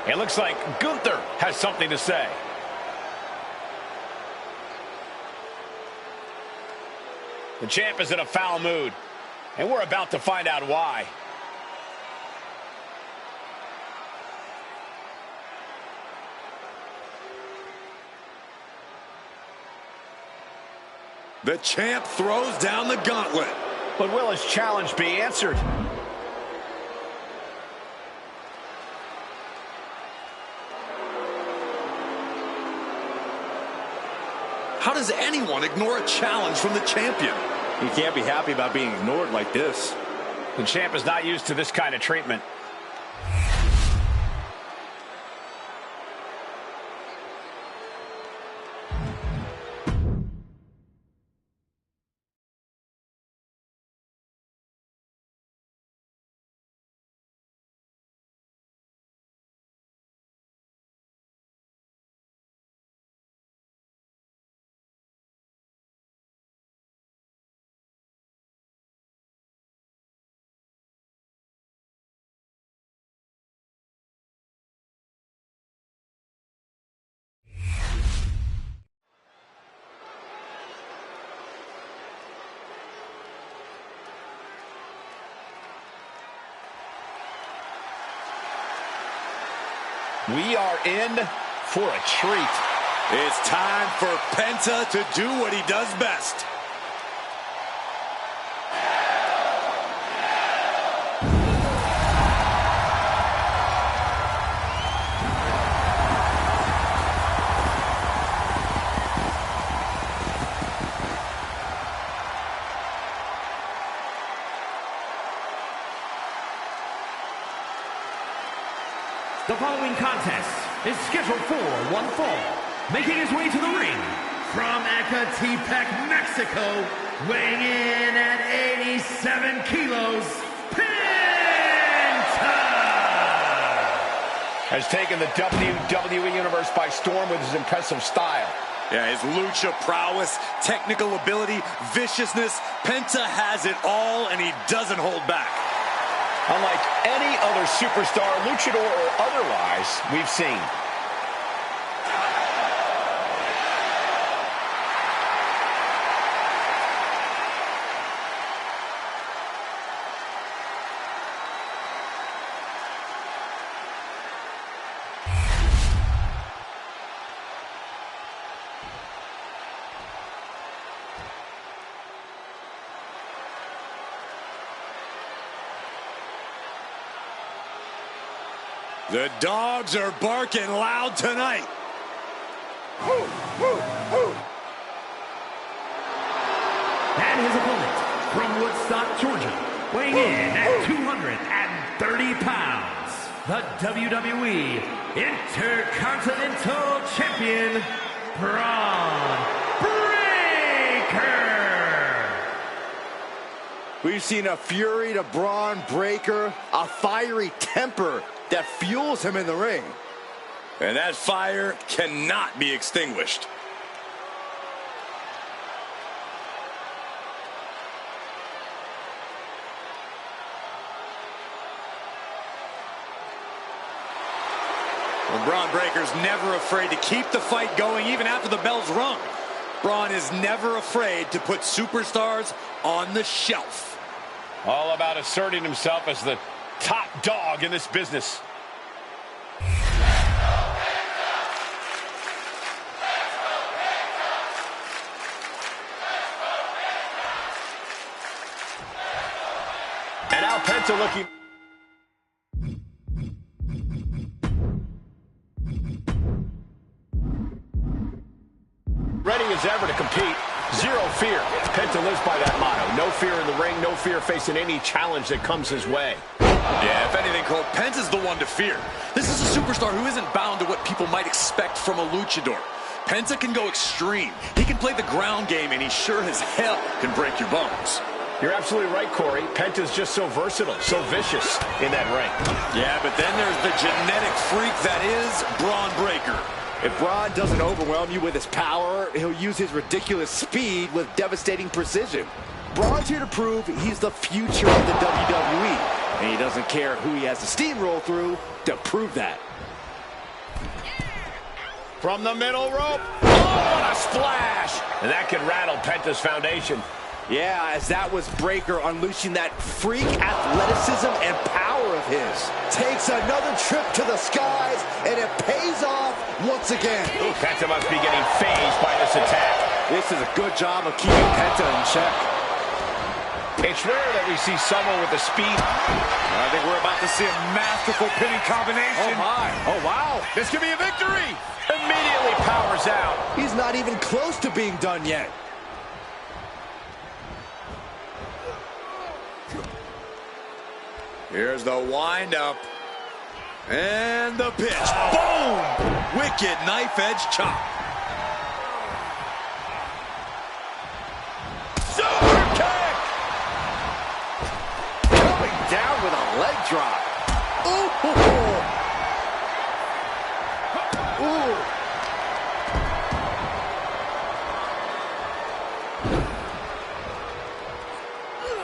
It looks like Gunther has something to say. The champ is in a foul mood, and we're about to find out why. The champ throws down the gauntlet. But will his challenge be answered? How does anyone ignore a challenge from the champion? You can't be happy about being ignored like this. The champ is not used to this kind of treatment. We are in for a treat. It's time for Penta to do what he does best. The following contest is scheduled for one fall. Making his way to the ring from Ecatepec, Mexico, weighing in at 87 kilos, Penta! Has taken the WWE Universe by storm with his impressive style. Yeah, his lucha prowess, technical ability, viciousness. Penta has it all, and he doesn't hold back. Unlike any other superstar, luchador or otherwise, we've seen. The dogs are barking loud tonight. And his opponent from Woodstock, Georgia, weighing in at 230 pounds, the WWE Intercontinental Champion, Braun Breaker. We've seen a fury to Braun Breaker, a fiery temper that fuels him in the ring. And that fire cannot be extinguished. Well, Braun Breaker's never afraid to keep the fight going even after the bell's rung. Braun is never afraid to put superstars on the shelf. All about asserting himself as the top dog in this business. And now Penta looking ready as ever to compete. Zero fear. Penta lives by that motto. No fear in the ring, no fear facing any challenge that comes his way. Yeah, if anything, Cole, Penta's the one to fear. This is a superstar who isn't bound to what people might expect from a luchador. Penta can go extreme. He can play the ground game, and he sure as hell can break your bones. You're absolutely right, Corey. Penta's just so versatile, so vicious in that ring. Yeah, but then there's the genetic freak that is Braun Breaker. If Braun doesn't overwhelm you with his power, he'll use his ridiculous speed with devastating precision. Braun's here to prove he's the future of the WWE, and he doesn't care who he has to steamroll through to prove that. From the middle rope. Oh, what a splash. And that could rattle Penta's foundation. Yeah, as that was Breaker unleashing that freak athleticism and power of his. Takes another trip to the skies, and it pays off once again. Ooh, Penta must be getting phased by this attack. This is a good job of keeping Penta in check. It's rare that we see someone with the speed. I think we're about to see a masterful pinning combination. Oh, my. Oh, wow. This could be a victory. Immediately powers out. He's not even close to being done yet. Here's the wind-up. And the pitch. Boom! Wicked knife-edge chop. Super kick! Coming down with a leg drop. Ooh! Ooh!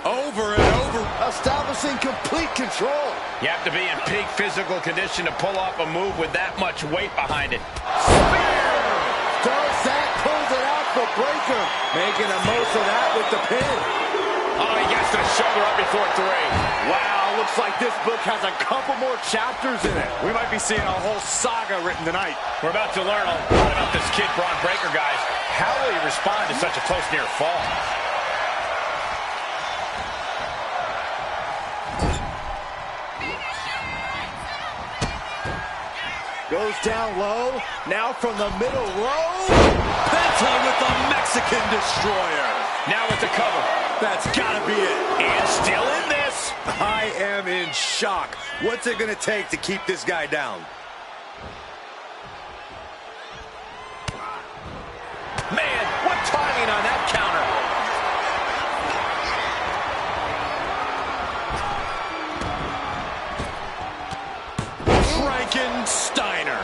Over and over. Establishing complete control. You have to be in peak physical condition to pull off a move with that much weight behind it. Spear! Does that close it out for Breaker? Making the most of that with the pin. Oh, he gets the shoulder up before 3. Wow, looks like this book has a couple more chapters in it. We might be seeing a whole saga written tonight. We're about to learn a lot about this kid, Braun Breaker, guys. How will he respond to such a close near fall? Goes down low. Now from the middle row. Penta with the Mexican Destroyer. Now with the cover. That's gotta be it. And still in this. I am in shock. What's it gonna take to keep this guy down? Man, what timing on that counter. Frankensteiner.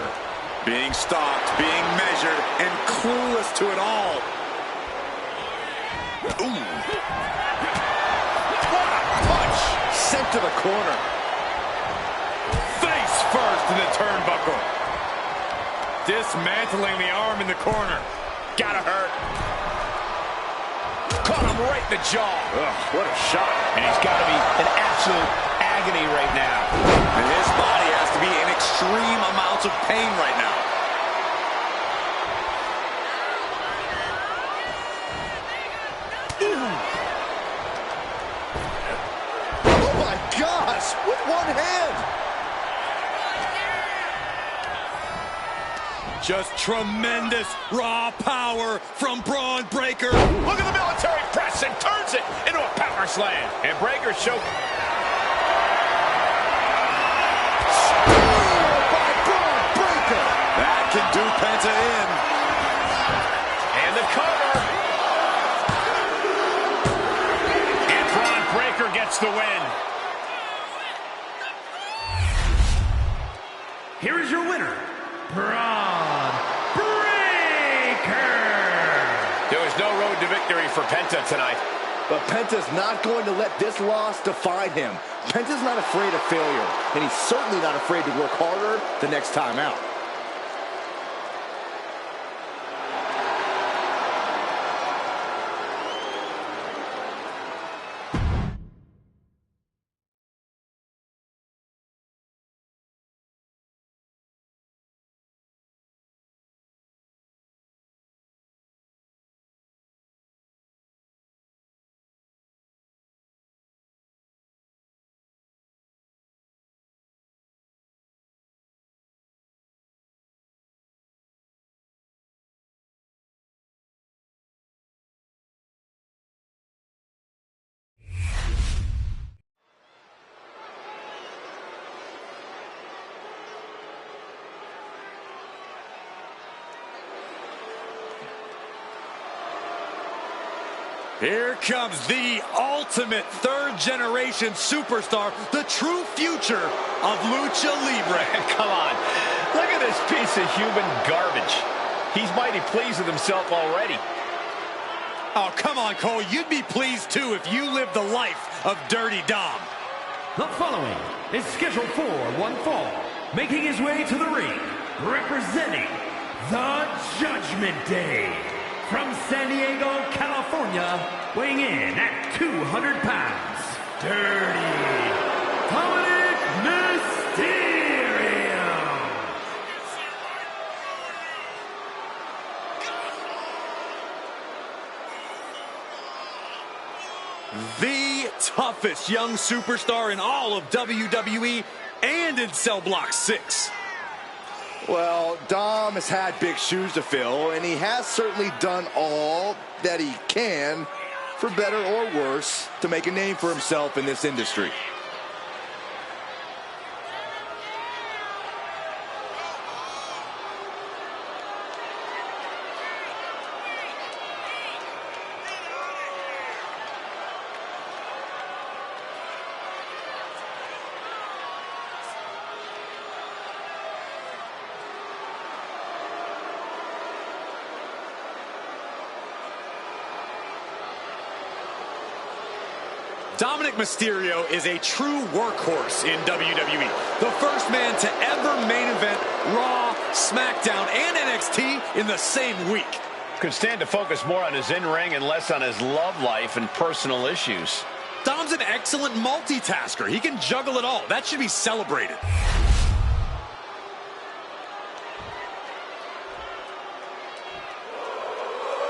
Being stalked, being measured, and clueless to it all. Ooh. What a punch! Sent to the corner. Face first in the turnbuckle. Dismantling the arm in the corner. Gotta hurt. Caught him right in the jaw. Ugh, what a shot. And he's got to be in absolute agony right now. And his body has to be in extreme amounts of pain right now. Oh my gosh, with one hand. Just tremendous raw power from Braun Breaker. Look at the military press and turns it into a power slam. And Breaker show. By Braun Breaker. That can do Penta in. And the cover. And Braun Breaker gets the win. Here is your winner, Braun Breaker. There was no road to victory for Penta tonight. But Penta's not going to let this loss define him. Penta's not afraid of failure, and he's certainly not afraid to work harder the next time out. Here comes the ultimate third-generation superstar, the true future of Lucha Libre. Come on. Look at this piece of human garbage. He's mighty pleased with himself already. Oh, come on, Cole. You'd be pleased, too, if you lived the life of Dirty Dom. The following is scheduled for one fall, making his way to the ring, representing the Judgment Day. From San Diego, California, weighing in at 200 pounds, Dirty Dominic Mysterio. The toughest young superstar in all of WWE and in Cell Block 6. Well, Dom has had big shoes to fill, and he has certainly done all that he can, for better or worse, to make a name for himself in this industry. Dominic Mysterio is a true workhorse in WWE. The first man to ever main event Raw, SmackDown, and NXT in the same week. Could stand to focus more on his in-ring and less on his love life and personal issues. Dom's an excellent multitasker. He can juggle it all. That should be celebrated.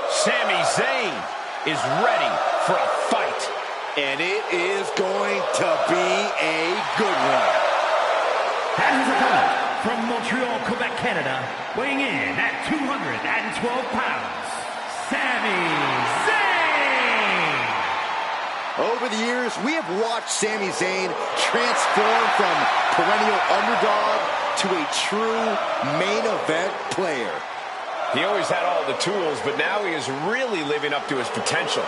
Sami Zayn is ready for a fight. And it is going to be a good one. And his opponent from Montreal, Quebec, Canada, weighing in at 212 pounds, Sami Zayn. Over the years, we have watched Sami Zayn transform from perennial underdog to a true main event player. He always had all the tools, but now he is really living up to his potential.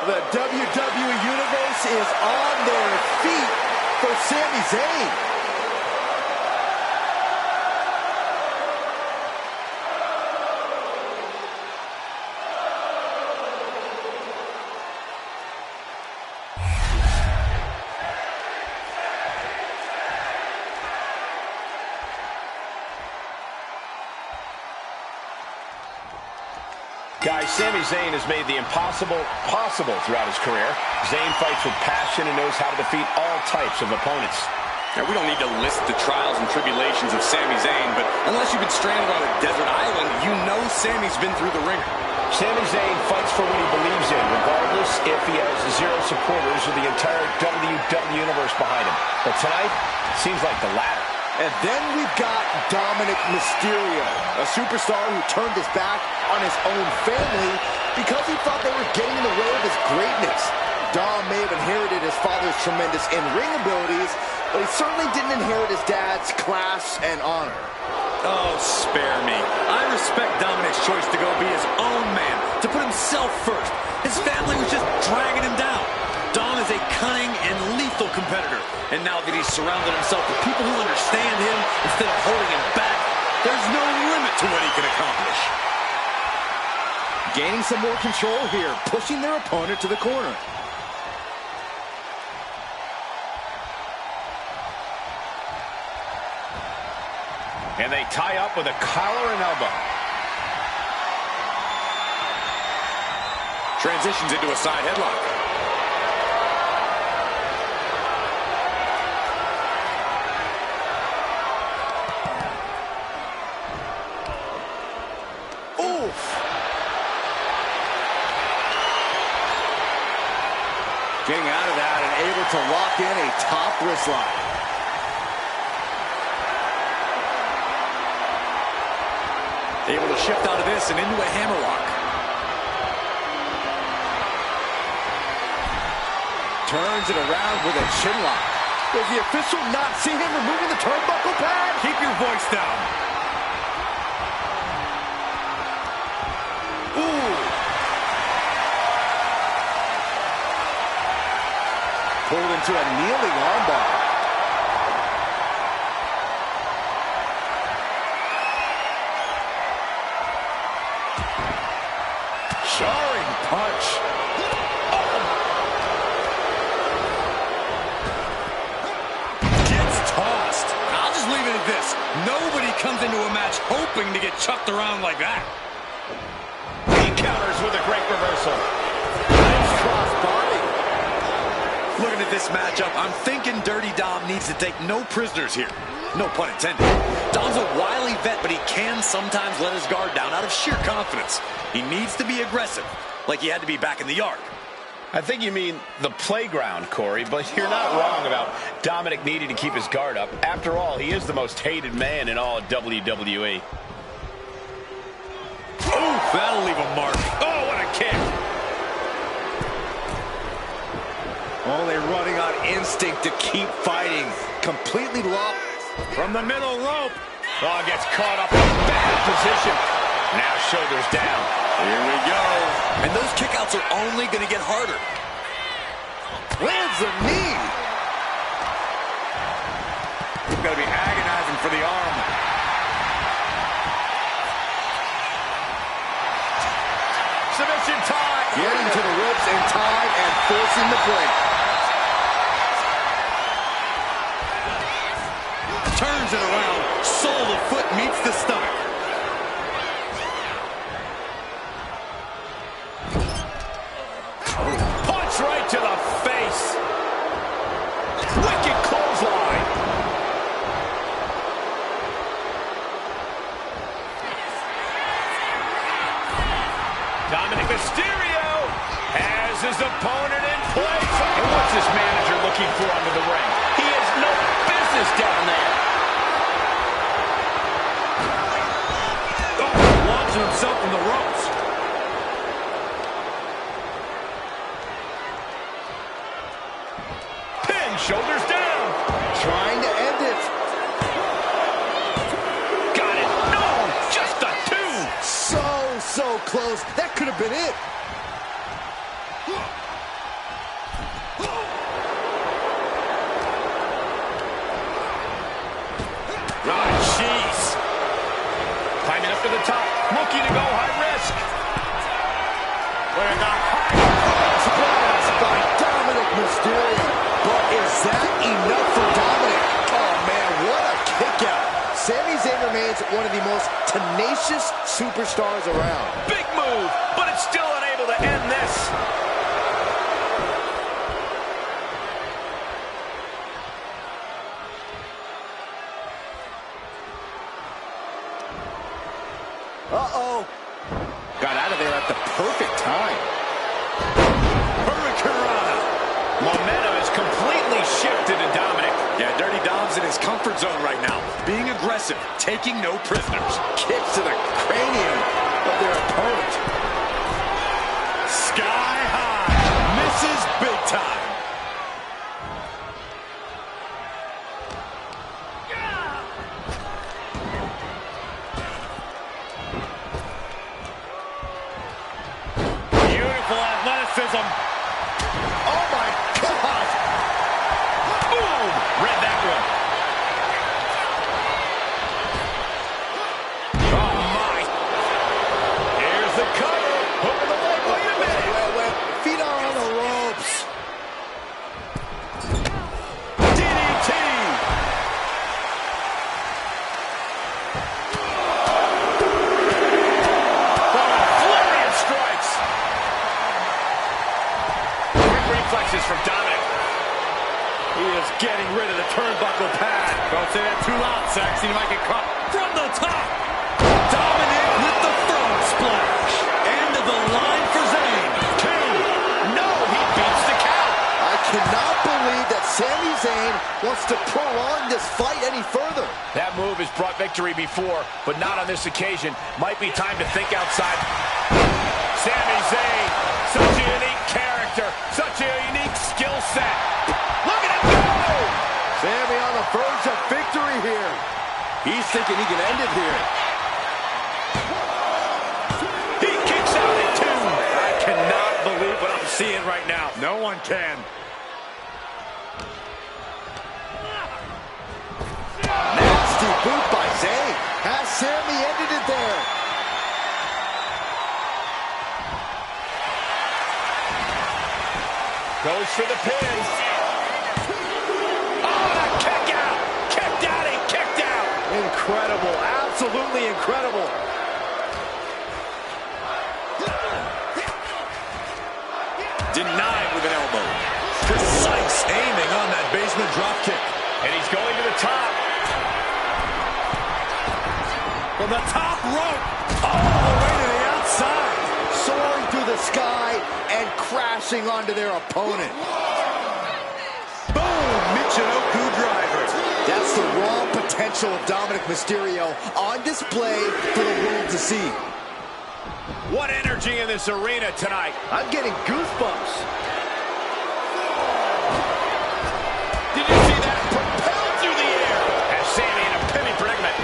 The WWE Universe is on their feet for Sami Zayn. Guys, Sami Zayn has made the impossible possible throughout his career. Zayn fights with passion and knows how to defeat all types of opponents. Now, we don't need to list the trials and tribulations of Sami Zayn, but unless you've been stranded on a desert island, you know Sami's been through the ringer. Sami Zayn fights for what he believes in, regardless if he has zero supporters or the entire WWE Universe behind him. But tonight, seems like the latter. And then we've got Dominic Mysterio, a superstar who turned his back on his own family because he thought they were getting in the way of his greatness. Dom may have inherited his father's tremendous in-ring abilities, but he certainly didn't inherit his dad's class and honor. Oh, spare me. I respect Dominic's choice to go be his own man, to put himself first. His family was just dragging him down. Dom is a cunning and lethal competitor, and now that he's surrounded himself with people who understand him instead of holding him back, there's no limit to what he can accomplish. Gaining some more control here, pushing their opponent to the corner. And they tie up with a collar and elbow. Transitions into a side headlock. Getting out of that and able to lock in a top wrist lock. Able to shift out of this and into a hammerlock. Turns it around with a chin lock. Does the official not see him removing the turnbuckle pad? Keep your voice down. Ooh. Pulled into a kneeling armbar. Jarring punch. Gets tossed. I'll just leave it at this. Nobody comes into a match hoping to get chucked around like that. He counters with a great reversal. Nice cross body. Looking at this matchup, I'm thinking Dirty Dom needs to take no prisoners here. No pun intended. Dom's a wily vet, but he can sometimes let his guard down out of sheer confidence. He needs to be aggressive, like he had to be back in the yard. I think you mean the playground, Corey, but you're not wrong about Dominic needing to keep his guard up. After all, he is the most hated man in all of WWE. Oh, that'll leave a mark. Oh, what a kick! Only running on instinct to keep fighting. Completely lost. From the middle rope. Oh, gets caught up in a bad position. Now shoulders down. Here we go. And those kickouts are only going to get harder. Lands a knee. He's got to be agonizing for the arm. Submission time. Getting to the ropes in time and forcing the break. Turns it around. Sole of foot meets the stomach. Punch right to the face. Wicked clothesline. Dominic Mysterio has his opponent in place. And what's this manager looking for under the ring? He has no business down there. Launching himself from the ropes. Pin, shoulders down. Trying to end it. Got it. No, just a two. So close. That could have been it. Oh, jeez. Climbing up to the top, looking to go high risk. With a high Surprise by Dominic Mysterio. But is that enough for Dominic? Oh, man, what a kick out. Sami Zayn remains one of the most tenacious superstars around. big move, but it's still unable to end this. Uh-oh. Got out of there at the perfect time. Hurricanrana. Momentum is completely shifted to Dominic. Yeah, Dirty Dom's in his comfort zone right now. Being aggressive, taking no prisoners. Kicks to the cranium of their opponent. Sky high. Misses big time. Beautiful athleticism. Oh, my God. Boom! Read that one. Oh, my. Here's the cover. Hook of the leg. Wait a minute. Wait. Feet are on the ropes. DDT. Flurry of strikes. Quick reflexes from Dominic. He is getting rid of the turnbuckle pad. Don't say that too loud, Saxon. You might get caught from the top. Dominic with the frog splash. End of the line for Zayn. Two. No, he beats the count. I cannot believe that Sami Zayn wants to prolong this fight any further. That move has brought victory before, but not on this occasion. Might be time to think outside. Sami Zayn, such a unique character, such a unique skill set. Look at him go! Sami on the verge of victory here. He's thinking he can end it here. He kicks out at 2. I cannot believe what I'm seeing right now. No one can. Nasty boot by Zayn. Has Sami ended it there? Goes for the pin. Oh, kick out. Kicked out. He kicked out. Incredible. Absolutely incredible. Denied with an elbow. Precise aiming on that basement drop kick. And he's going to the top. From the top rope, all the way to the outside. Soaring through the sky and crashing onto their opponent. Boom! Michinoku driver. That's the raw potential of Dominic Mysterio on display for the world to see. What energy in this arena tonight. I'm getting goosebumps. Did you see that? Propelled through the air. Has Sami in a penny predicament.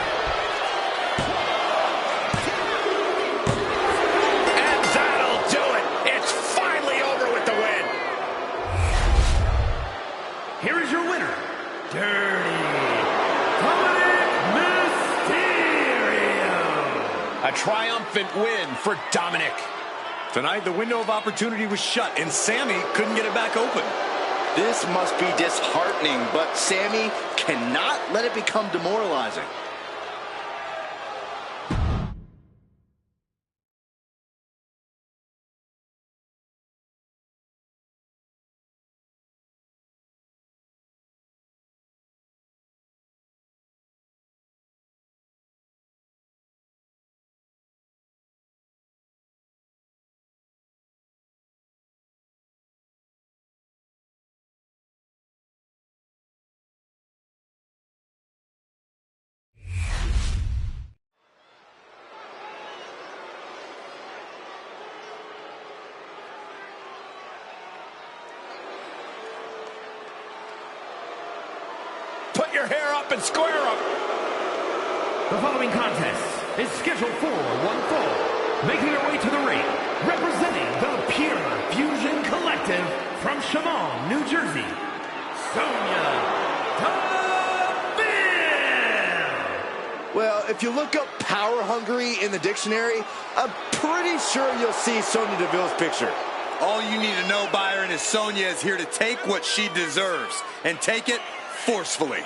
And that'll do it. It's finally over with the win. Here is your winner, Dirty Dominic Mysterio. A triumphant win for Dominic. Tonight, the window of opportunity was shut, and Sami couldn't get it back open. This must be disheartening, but Sami cannot let it become demoralizing. Put your hair up and square up. The following contest is scheduled for one fall. Making her way to the ring, representing the Pure Fusion Collective from Chemung, New Jersey, Sonya Deville. Well, if you look up power hungry in the dictionary, I'm pretty sure you'll see Sonya Deville's picture. All you need to know, Byron, is Sonya is here to take what she deserves, and take it forcefully.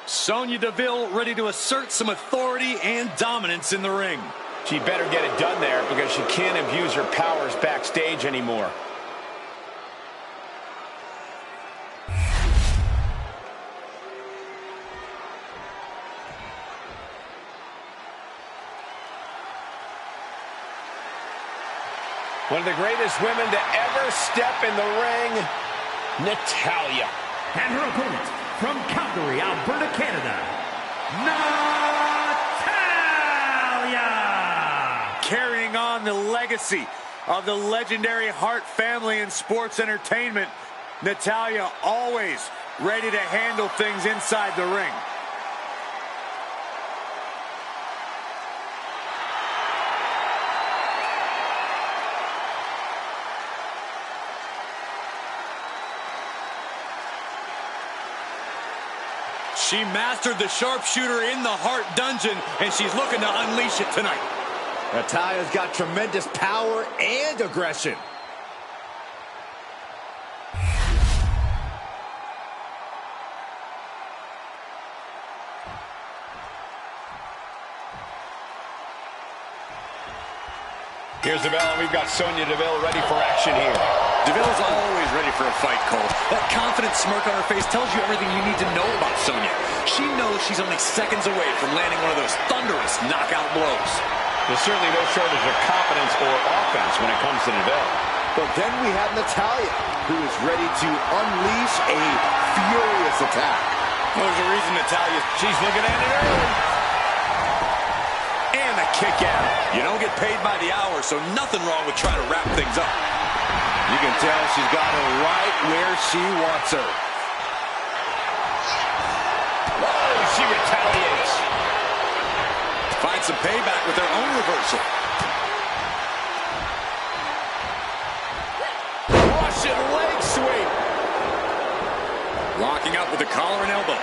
Sonya Deville ready to assert some authority and dominance in the ring. She better get it done there because she can't abuse her powers backstage anymore. One of the greatest women to ever step in the ring, Natalya. And her opponent from Calgary, Alberta, Canada, Natalya. Carrying on the legacy of the legendary Hart family in sports entertainment, Natalya always ready to handle things inside the ring. She mastered the sharpshooter in the Hart dungeon, and she's looking to unleash it tonight. Natalya's got tremendous power and aggression. Here's the bell, and we've got Sonya Deville ready for action here. Deville's always ready for a fight, Cole. That confident smirk on her face tells you everything you need to know about Sonya. She knows she's only seconds away from landing one of those thunderous knockout blows. There's certainly no shortage of confidence or offense when it comes to Deville. But then we have Natalya, who is ready to unleash a furious attack. Well, there's a reason Natalya... She's looking at it early. And the kick out. You don't get paid by the hour, so nothing wrong with trying to wrap things up. You can tell she's got her right where she wants her. Whoa, she retaliates. Find some payback with their own reversal. Russian leg sweep. Locking up with the collar and elbow.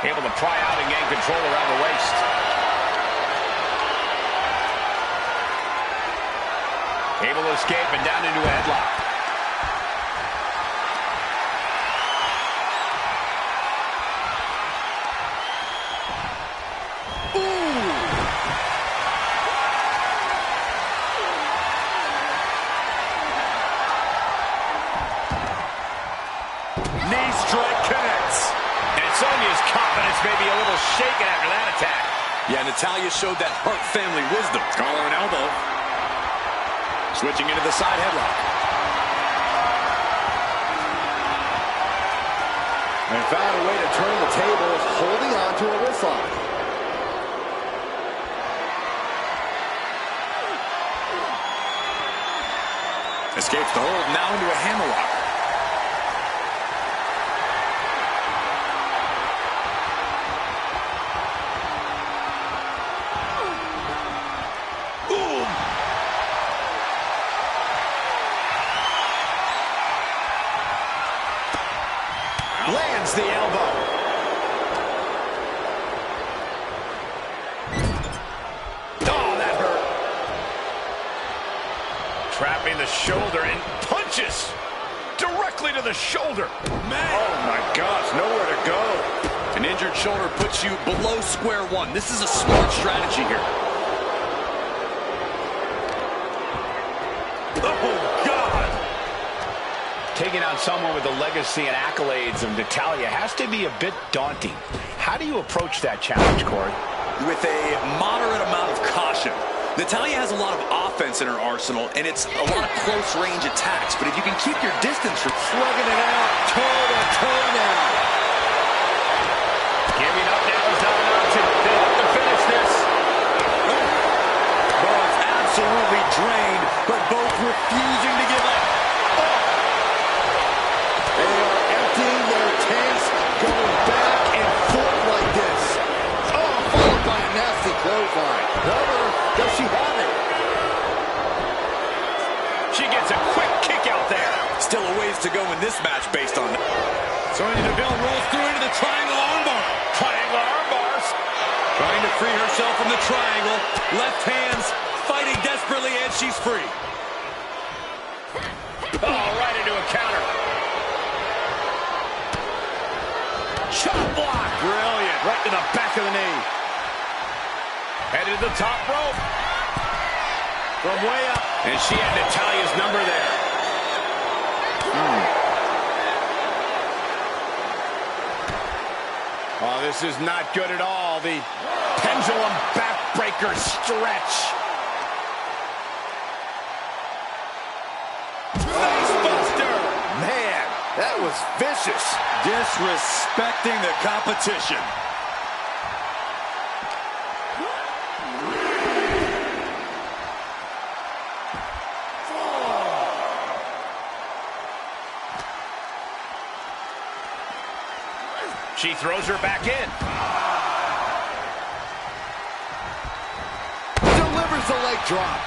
Able to pry out and gain control around the waist. Able to escape and down into a headlock. Knee strike connects. And Sonya's confidence may be a little shaken after that attack. Yeah, Natalya showed that Hart family wisdom. Collar and elbow. Switching into the side headlock. And found a way to turn the tables, holding on to a wrist lock. Escapes the hold, now into a hammerlock. Lands the elbow. Oh, that hurt. Trapping the shoulder and punches directly to the shoulder. Man. Oh my gosh, nowhere to go. An injured shoulder puts you below square one. This is a smart strategy here. Oh, God. Taking out someone with the legacy and accolades of Natalya has to be a bit daunting. How do you approach that challenge, Corey? With a moderate amount of caution. Natalya has a lot of offense in her arsenal, and it's a lot of close-range attacks. But if you can keep your distance from Slugging it out, toe-to-toe now. Giving up now is not an option. They have to finish this. Well, it's absolutely drained, but both refusing to give up. They are emptying their tanks, going back and forth like this. Oh, followed by a nasty clothesline. However, does she have it? She gets a quick kick out there. Still a ways to go in this match based on that. Sonya Deville rolls through into the triangle armbar. Triangle arm bars. Trying to free herself from the triangle. Left hands fighting desperately, and she's free. Oh, right into a counter. Chop block. Brilliant. Right to the back of the knee. Headed to the top rope. From way up. And she had Natalya's number there. Oh, this is not good at all. The pendulum backbreaker stretch. Facebuster. Man, that was vicious. Disrespecting the competition. She throws her back in. Delivers the leg drop.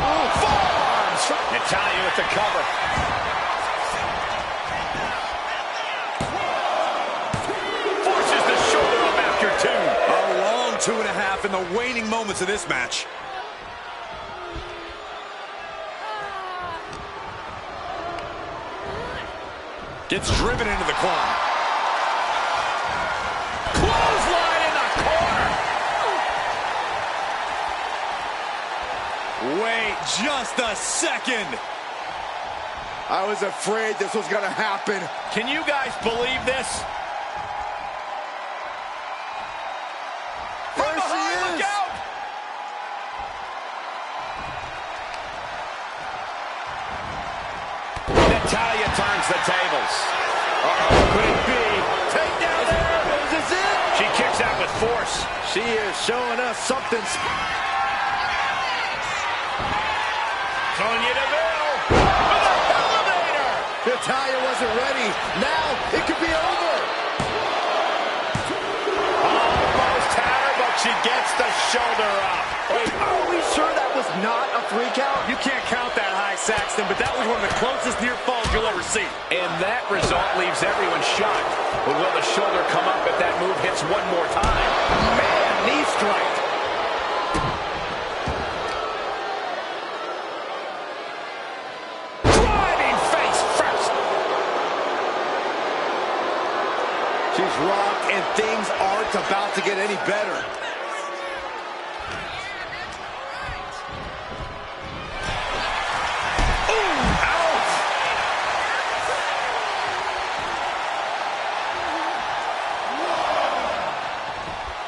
Oh, forearms. Natalya with the cover. Forces the shoulder up after two. A long 2.5 in the waning moments of this match. Gets driven into the corner. Clothesline in the corner. Wait just a second. I was afraid this was going to happen. Can you guys believe this? There From she behind, is. look out! Natalya turns the tables. Uh-oh, could it be? Takedown with force. She is showing us something. Sonya Deville with an elevator. Natalya wasn't ready. Now it could be over. Almost had her, but she gets the shoulder up. Wait, are we sure that was not a 3 count? You can't count that high, Saxton, but that was one of the closest near falls you'll ever see. And that result leaves everyone shocked. But will the shoulder come up if that move hits one more time? Man, knee strike. Driving face first. She's rocked, and things aren't about to get any better.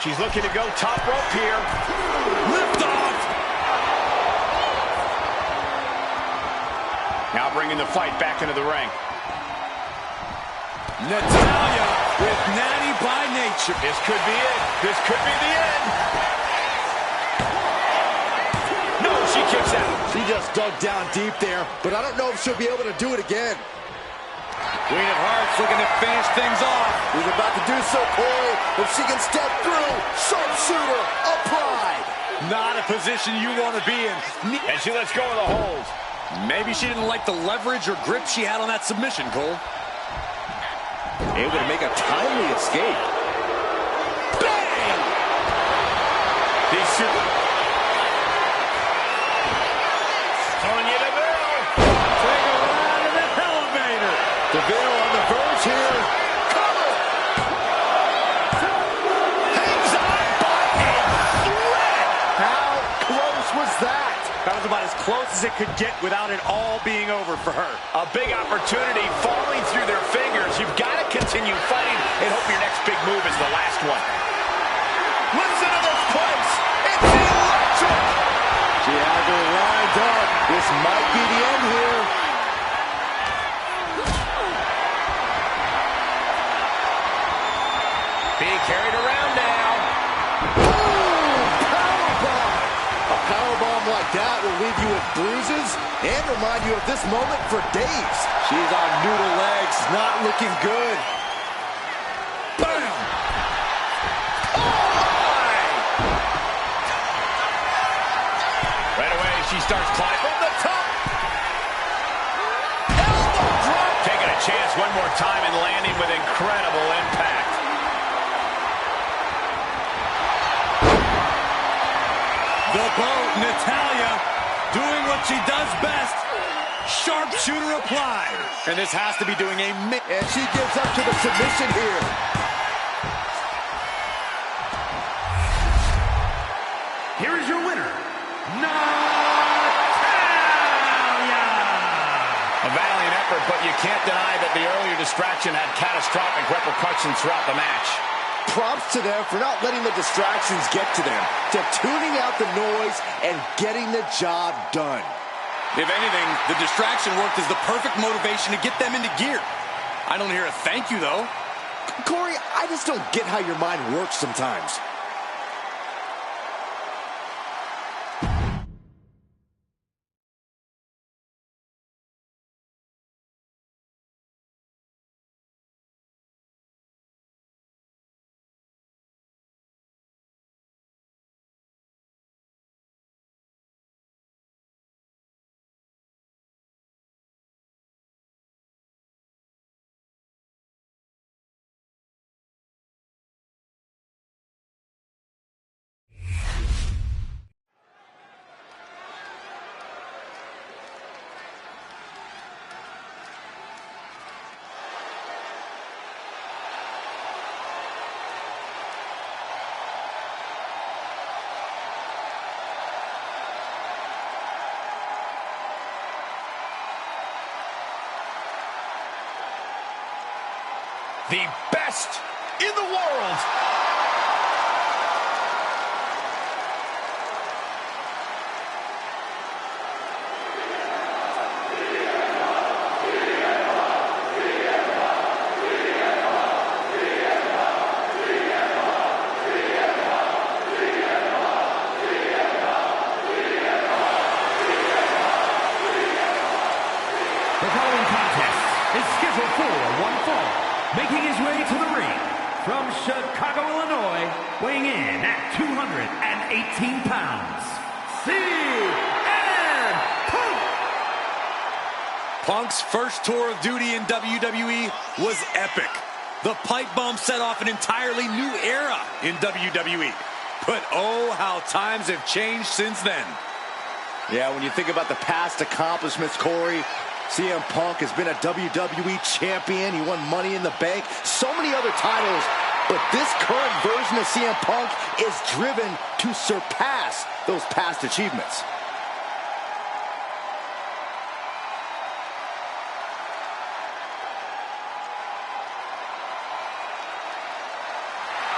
She's looking to go top rope here. Lift off! Now bringing the fight back into the ring. Natalya with natty by nature. This could be it. This could be the end. No, she kicks out. She just dug down deep there, but I don't know if she'll be able to do it again. Queen of Hearts looking to finish things off. He's about to do so, Corey. If she can step through, sharpshooter applied. Not a position you want to be in. And she lets go of the hold. Maybe she didn't like the leverage or grip she had on that submission, Cole. Able to make a timely escape. Bang! Sonya Deville. Take a ride in the elevator. Deville on the verge here. Cover! Hangs on by a thread. How close was that? That was about as close as it could get without it all being over for her. A big opportunity falling through their fingers. You've got to continue fighting and hope your next big move is the last one. Listen to this place. It's electric. She has her lined up. This might be the end here. Being carried around now. Boom! Powerbomb! A powerbomb like that will leave you with bruises and remind you of this moment for days. She's on noodle legs, not looking good. Bam! Right away, she starts climbing from the top. Elbow drop. Taking a chance one more time and landing with incredible impact. The boat, Natalya, doing what she does best. Sharpshooter applied. And this has to be doing a And she gives up to the submission here. Here is your winner, Natalya! A valiant effort, but you can't deny that the earlier distraction had catastrophic repercussions throughout the match. Props to them for not letting the distractions get to them, to tuning out the noise and getting the job done. If anything, the distraction worked as the perfect motivation to get them into gear. I don't hear a thank you, though. Corey, I just don't get how your mind works sometimes. The best in the world. 18 pounds, CM Punk! Punk's first tour of duty in WWE was epic. The pipe bomb set off an entirely new era in WWE. But oh, how times have changed since then. Yeah, when you think about the past accomplishments, Corey, CM Punk has been a WWE champion. He won Money in the Bank, so many other titles. But this current version of CM Punk is driven to surpass those past achievements.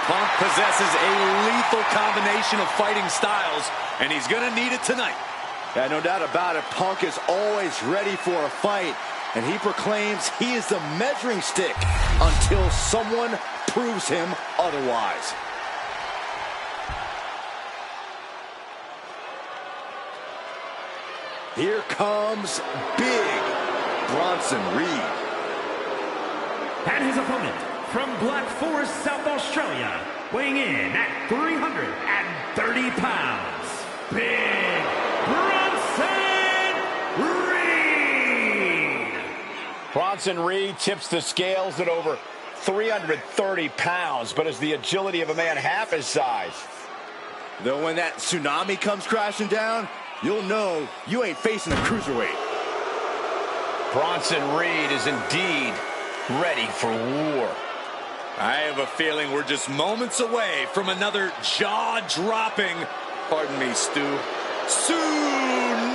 Punk possesses a lethal combination of fighting styles, and he's going to need it tonight. Yeah, no doubt about it. Punk is always ready for a fight, and he proclaims he is the measuring stick until someone proves him otherwise. Here comes Big Bronson Reed. And his opponent from Black Forest, South Australia, weighing in at 330 pounds, Big Bronson Reed! Bronson Reed tips the scales at over 330 pounds, but is the agility of a man half his size. Though when that tsunami comes crashing down, you'll know you ain't facing a cruiserweight. Bronson Reed is indeed ready for war. I have a feeling we're just moments away from another jaw-dropping, pardon me, Stu, tsunami!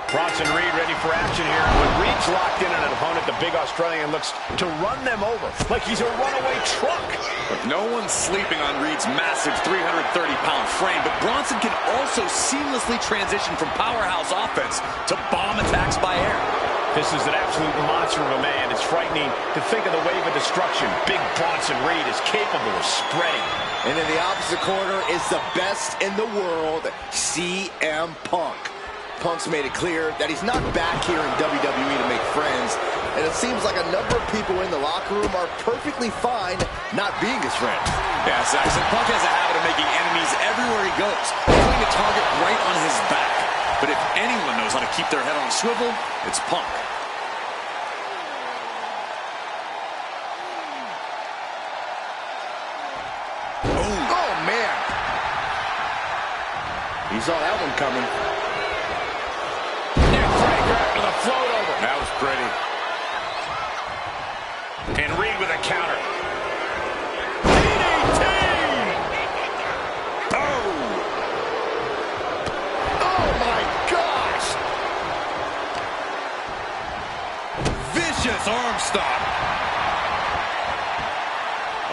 Bronson Reed ready for action here. When Reed's locked in on an opponent, the big Australian looks to run them over like he's a runaway truck. But no one's sleeping on Reed's massive 330-pound frame, but Bronson can also seamlessly transition from powerhouse offense to bomb attacks by air. This is an absolute monster of a man. It's frightening to think of the wave of destruction Big Bronson Reed is capable of spreading. And in the opposite corner is the best in the world, CM Punk. Punk's made it clear that he's not back here in WWE to make friends, and it seems like a number of people in the locker room are perfectly fine not being his friends. Yeah, Saxon, Punk has a habit of making enemies everywhere he goes, putting a target right on his back. But if anyone knows how to keep their head on a swivel, it's Punk. Oh, man. He saw that one coming. With a float over. That was pretty. And Reed with a counter. DDT! Oh! Oh, my gosh! Vicious arm stomp.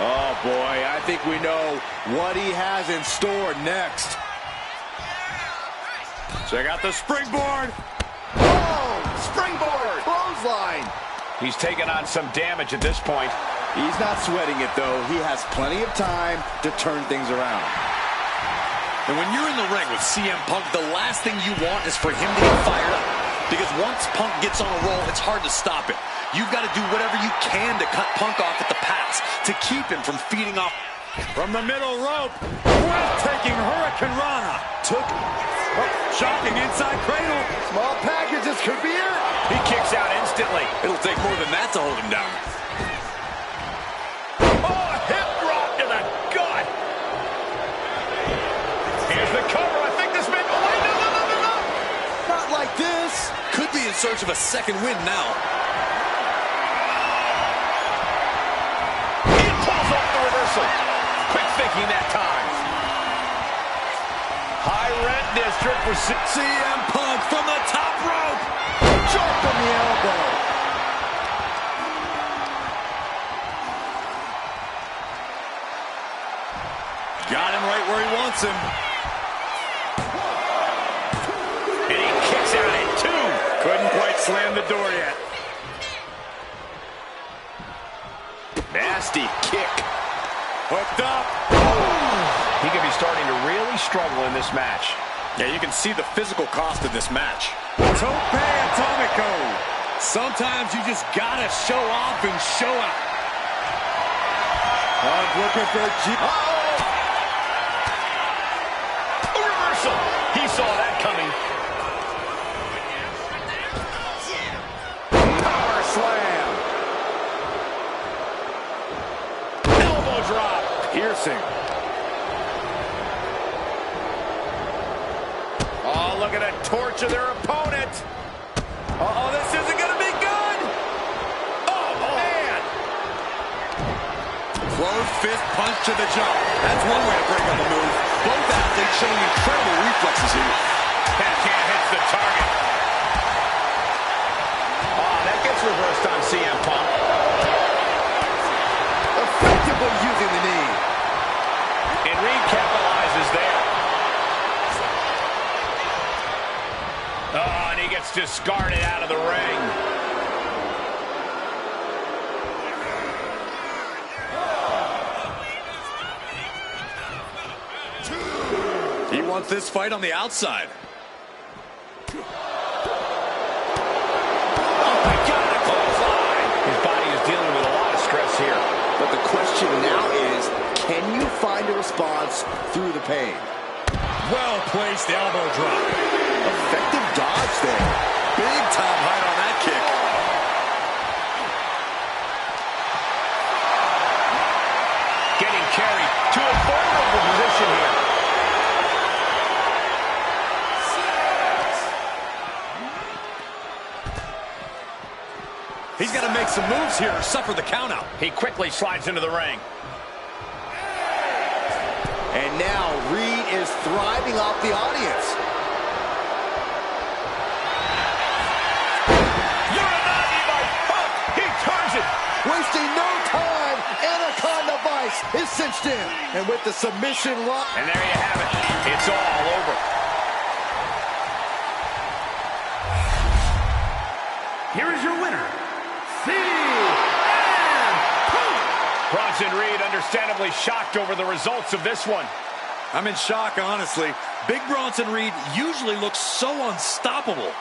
Oh, boy, I think we know what he has in store next. Check out the springboard. Springboard! Clothesline! He's taken on some damage at this point. He's not sweating it, though. He has plenty of time to turn things around. And when you're in the ring with CM Punk, the last thing you want is for him to get fired up. Because once Punk gets on a roll, it's hard to stop it. You've got to do whatever you can to cut Punk off at the pass, to keep him from feeding off. From the middle rope, breathtaking Hurricane Rana. Shocking inside cradle. Small packages could be it. He kicks out instantly. It'll take more than that to hold him down. Oh, a hip drop to the gut. Here's the cover. I think this man... Oh, wait, no. Not like this. Could be in search of a second win now. He pulls off the reversal. Quick thinking that time. High rent district for CM Punk from the top rope. Jump from the elbow. Got him right where he wants him. And he kicks out at 2. Couldn't quite slam the door yet. Nasty kick. Hooked up. He could be starting to really struggle in this match. Yeah, you can see the physical cost of this match. Tope Atomico. Sometimes you just gotta show off and show out. I'm looking for G. A reversal. He saw that coming. Power slam. Elbow drop. Piercing. Oh, look at a torch of their opponent. Uh-oh, this isn't going to be good. Oh, man. Closed fist punch to the jaw. That's one way to break up a move. Both athletes showing incredible reflexes here. Backhand hits the target. Oh, that gets reversed on CM Punk. Effectively using the knee. And Reed capitalizes there. Oh, and he gets discarded out of the ring. He wants this fight on the outside. Oh, my God, a clothesline. His body is dealing with a lot of stress here. But the question now is, can you find a response through the pain? Well-placed elbow drop. Effective dodge there. Big time height on that kick. Getting carried to a vulnerable position here. He's got to make some moves here or suffer the countout. He quickly slides into the ring. And now Reed is thriving off the audience. Uranagi by Punk. He turns it. Wasting no time. Anaconda Vice is cinched in. And with the submission lock. And there you have it. It's all over. Here is your winner, CM Punk. Bronson Reed understandably shocked over the results of this one. I'm in shock, honestly. Big Bronson Reed usually looks so unstoppable.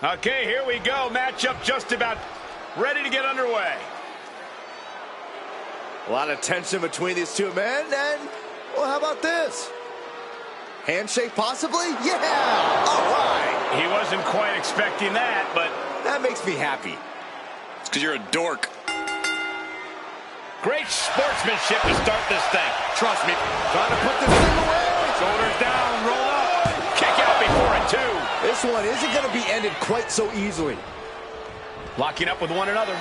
Okay, here we go. Matchup just about ready to get underway. A lot of tension between these two men. And, well, how about this? Handshake possibly? Yeah! All right! He wasn't quite expecting that, but That makes me happy. It's because you're a dork. great sportsmanship to start this thing. Trust me. Trying to put this thing away. Shoulders down, roll up. Kick out before it, too. This one isn't going to be ended quite so easily. Locking up with one another.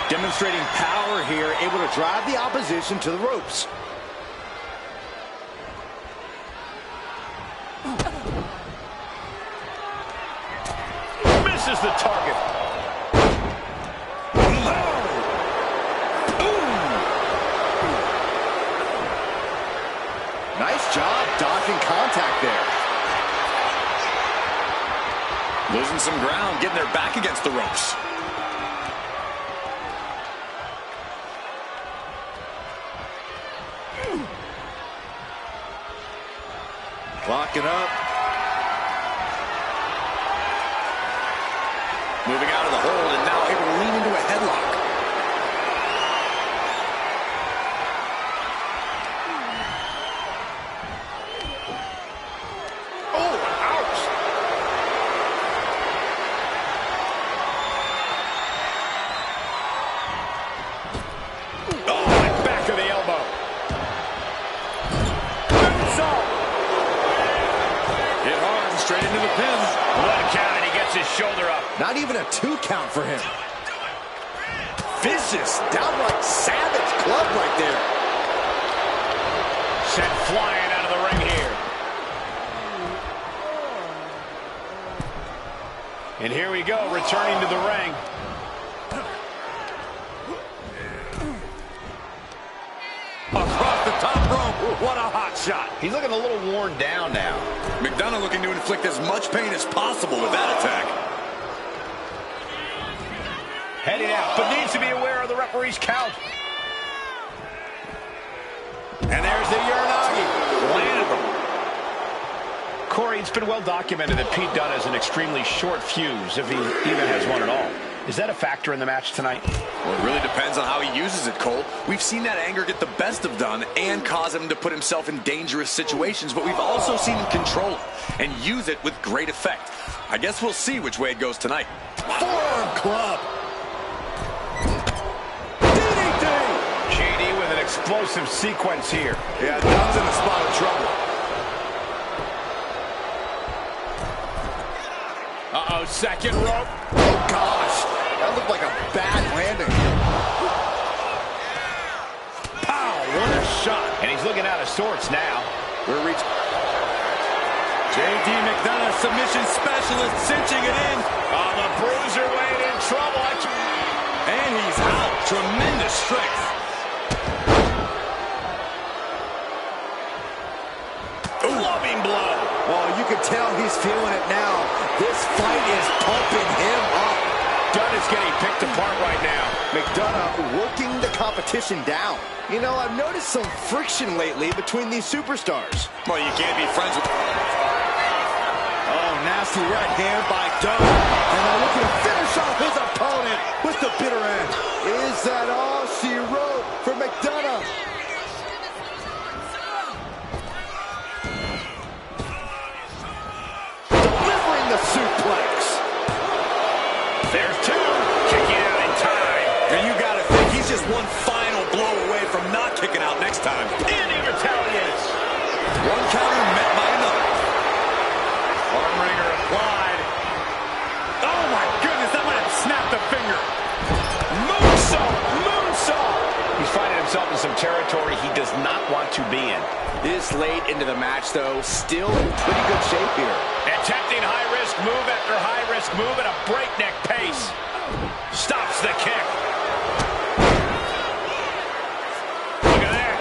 Demonstrating power here, able to drive the opposition to the ropes. Misses the target. Nice job dodging contact there. Losing some ground, getting their back against the ropes. Locking up. Moving out of the hold and now able to lean into a headlock. One count, and he gets his shoulder up. Not even a 2 count for him. Vicious, downright savage club right there. Sent flying out of the ring here. And here we go, returning to the ring. Across the top rope. What a hot shot. He's looking a little worn down now. McDonough looking to inflict as much pain as possible with that attack. Heading out, but needs to be aware of the referee's count. And there's the Uranagi. Landed them. Corey, it's been well documented that Pete Dunne has an extremely short fuse, if he even has one at all. Is that a factor in the match tonight? Well, it really depends on how he uses it, Cole. We've seen that anger get the best of Dunne and cause him to put himself in dangerous situations, but we've also seen him control it and use it with great effect. I guess we'll see which way it goes tonight. Forearm club. JD with an explosive sequence here. Yeah, Dunne's in a spot of trouble. Uh-oh, second rope. Oh, gosh. That looked like a bad landing. Pow, what a shot. And he's looking out of sorts now. We're reaching. J.D. McDonough, submission specialist, cinching it in. Oh, the bruiserweight in trouble. And he's out. Tremendous strength. Loving blow. Oh, you can tell he's feeling it now. This fight is pumping him up. Dunne is getting picked apart right now. McDonough working the competition down. You know, I've noticed some friction lately between these superstars. Well, you can't be friends with... Oh, nasty right hand by Dunne. And they're looking to finish off his opponent with the bitter end. Is that all she wrote for McDonough? Delivering the suplex. There's two. Kicking out in time. And you got to think he's just one final blow away from not kicking out next time. And he retaliates. One counter met by another. Arm wringer applied. Oh my goodness, that might have snapped a finger. Moonsault! Moonsault! He's finding himself in some territory he does not want to be in. This late into the match, though, still in pretty good shape here. Attempting high-risk move after high-risk move at a breakneck pace. Stops the kick. Look at that.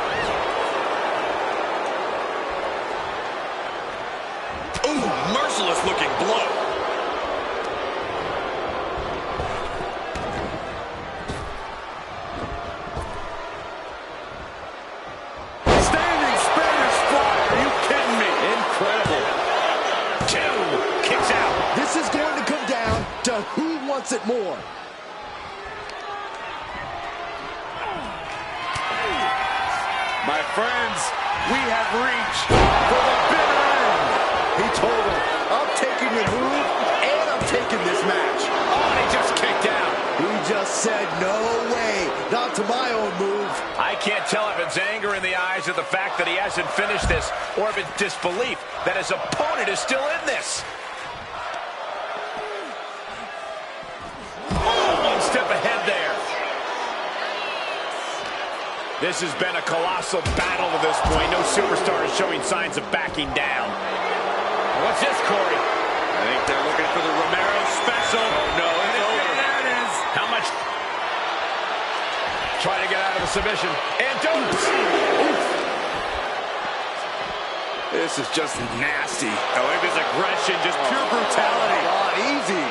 Ooh, merciless looking blow. Standing Spanish fly. Are you kidding me? Incredible. Two. Kicks out. This is going to come down to who wants it more. My friends, we have reached for the bitter end. He told him, I'm taking your move, and I'm taking this match. Oh, and he just kicked out. He just said, no way, not to my own move. I can't tell if it's anger in the eyes of the fact that he hasn't finished this, or if it's disbelief that his opponent is still in this. Oh, one step ahead there. This has been a colossal battle to this point. No superstar is showing signs of backing down. What's this, Corey? I think they're looking for the Romero special. Oh, no, it's over. There it is. How much? Trying to get out of the submission. And don't. This is just nasty. Oh, look at his aggression, just pure brutality. Not easy.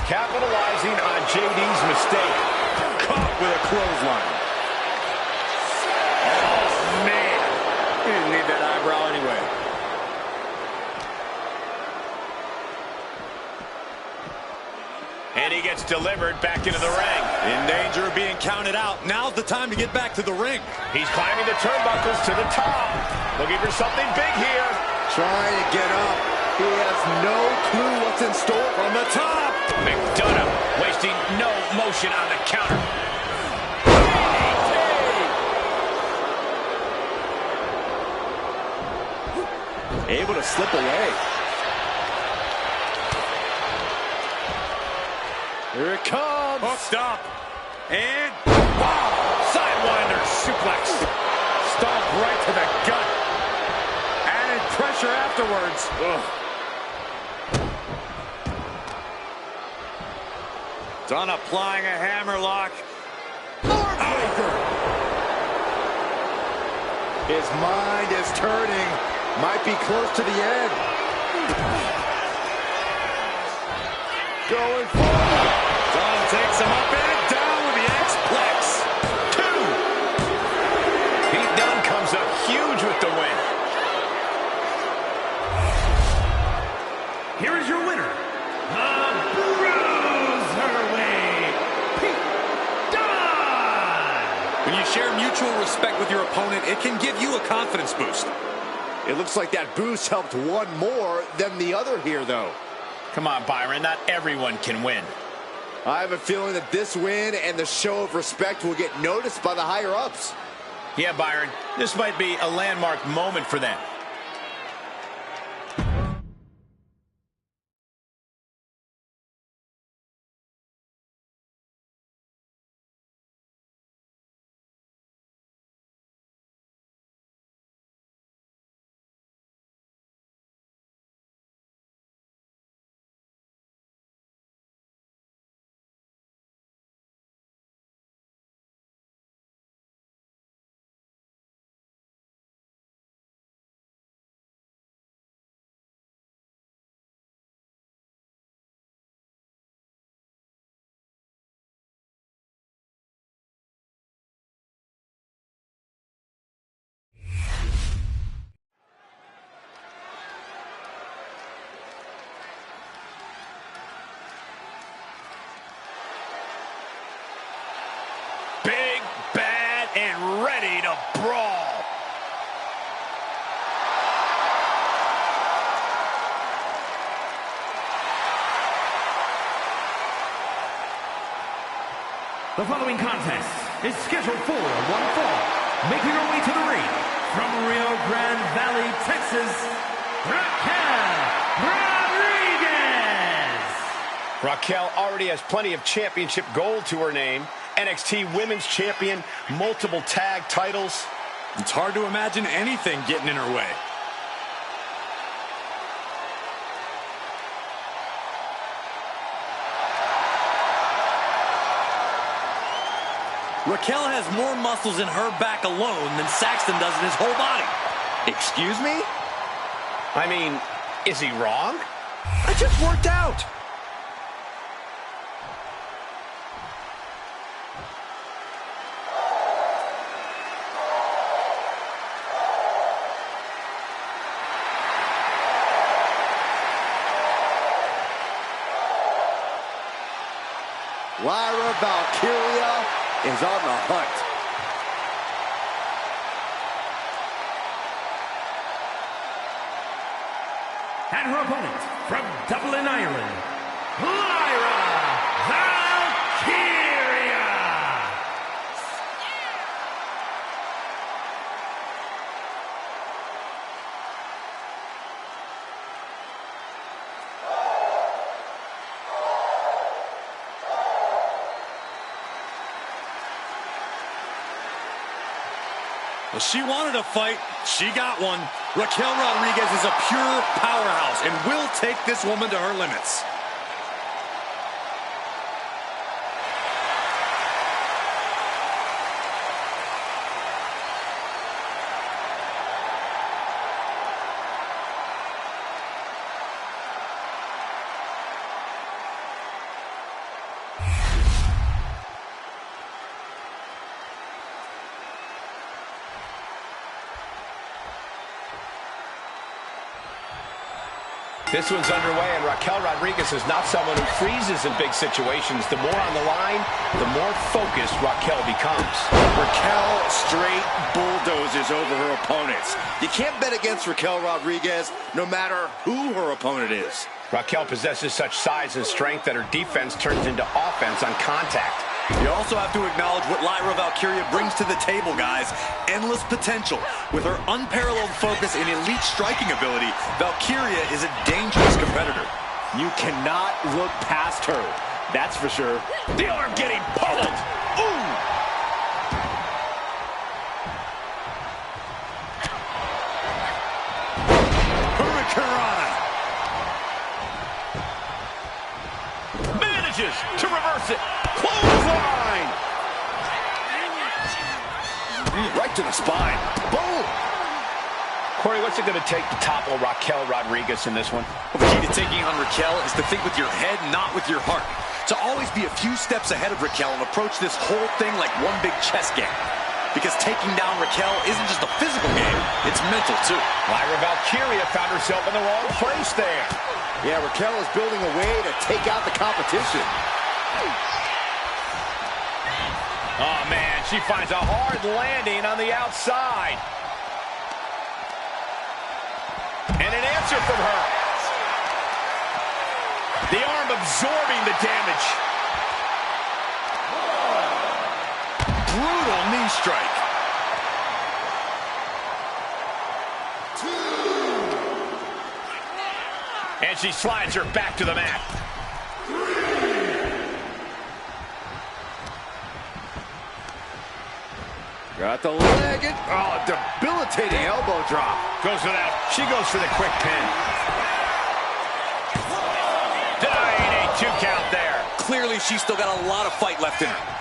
Capitalizing on JD's mistake. Caught with a clothesline. Oh, man. He didn't need that eyebrow anyway. And he gets delivered back into the ring. In danger of being counted out. Now's the time to get back to the ring. He's climbing the turnbuckles to the top. Looking for something big here. Trying to get up. He has no clue what's in store From the top. McDonough wasting no motion on the counter. Able to slip away. Here it comes. Hooked up. And wow! Sidewinder suplex. Stomped right to the gut. Added pressure afterwards. Ugh. Done applying a hammerlock. Heartbreaker. His mind is turning. Might be close to the end. Going forward. Don takes him up and down with the X-Plex. 2. Pete Dunne comes up huge with the win. Here is your winner, the Bruiserweight, Pete Dunne. When you share mutual respect with your opponent, it can give you a confidence boost. It looks like that boost helped one more than the other here, though. Come on, Byron. Not everyone can win. I have a feeling that this win and the show of respect will get noticed by the higher-ups. Yeah, Byron. This might be a landmark moment for them. Big, bad, and ready to brawl. The following contest is scheduled for one fall. Making her way to the ring from Rio Grande Valley, Texas, Raquel Rodriguez. Raquel already has plenty of championship gold to her name. NXT Women's Champion, multiple tag titles. It's hard to imagine anything getting in her way. Raquel has more muscles in her back alone than Saxton does in his whole body. Excuse me? I mean, is he wrong? I just worked out. Lyra Valkyria is on the hunt. And her opponent from Dublin, Ireland, Lyra Valkyria. Well, she wanted a fight. She got one. Raquel Rodriguez is a pure powerhouse and will take this woman to her limits. This one's underway, and Raquel Rodriguez is not someone who freezes in big situations. The more on the line, the more focused Raquel becomes. Raquel straight bulldozes over her opponents. You can't bet against Raquel Rodriguez no matter who her opponent is. Raquel possesses such size and strength that her defense turns into offense on contact. You also have to acknowledge what Lyra Valkyria brings to the table, guys. Endless potential. With her unparalleled focus and elite striking ability, Valkyria is a dangerous competitor. You cannot look past her, that's for sure. The arm getting pummeled. Ooh! Hurricanrana. Manages to reverse it. Clothesline. Right to the spine. Boom! Corey, what's it going to take to topple Raquel Rodriguez in this one? Well, the key to taking on Raquel is to think with your head, not with your heart. To always be a few steps ahead of Raquel and approach this whole thing like one big chess game. Because taking down Raquel isn't just a physical game, it's mental too. Lyra Valkyria found herself in the wrong place there. Yeah, Raquel is building a way to take out the competition. Oh, man, she finds a hard landing on the outside. And an answer from her. The arm absorbing the damage. Brutal knee strike. And she slides her back to the mat. Got the leg. Oh, debilitating elbow drop. Goes without. She goes for the quick pin. Denying a 2 count there. Clearly, she's still got a lot of fight left in her.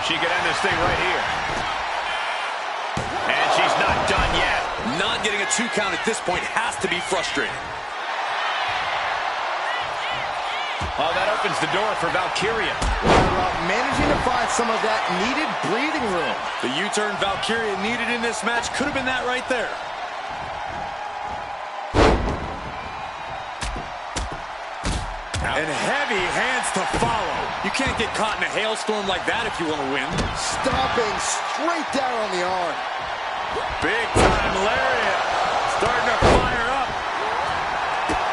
She could end this thing right here. And she's not done yet. Not getting a 2 count at this point has to be frustrating. Oh, that opens the door for Valkyria. Managing to find some of that needed breathing room. The U-turn Valkyria needed in this match could have been that right there. And heavy hands to follow. You can't get caught in a hailstorm like that if you want to win. Stomping straight down on the arm. Big time lariat. Starting to fire up.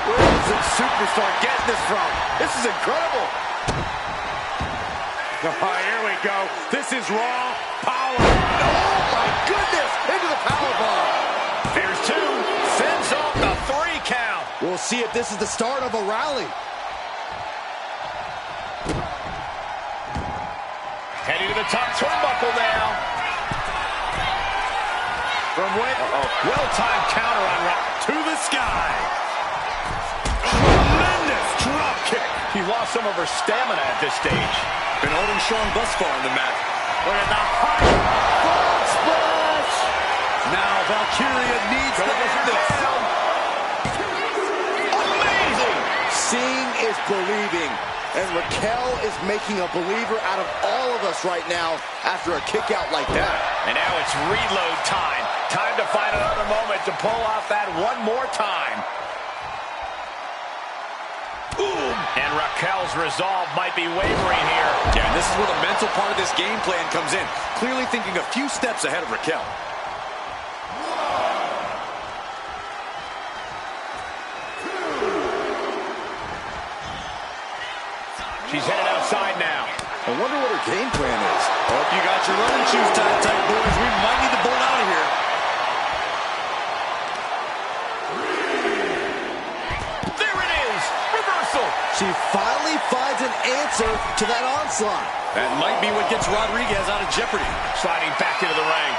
Where is this superstar getting this from? This is incredible. Oh, here we go. This is raw power. Oh, my goodness. Into the powerbomb. There's 2. Sends off the 3 count. We'll see if this is the start of a rally. Heading to the top turnbuckle now. From well-timed counter on Rock. To the sky. Tremendous drop kick. She lost some of her stamina at this stage. Been holding strong thus far on the mat. Look at the high frog splash. Now Valkyria needs to end this. Amazing. Seeing is believing. And Raquel is making a believer out of all of us right now after a kick out like that. And now it's reload time. Time to find another moment to pull off that one more time. Ooh. And Raquel's resolve might be wavering here. Yeah, and this is where the mental part of this game plan comes in. Clearly thinking a few steps ahead of Raquel. She's headed outside now. I wonder what her game plan is. Hope you got your running shoes tied tight, boys. We might need to bolt out of here. There it is. Reversal. She finally finds an answer to that onslaught. That might be what gets Rodriguez out of jeopardy. Sliding back into the ring.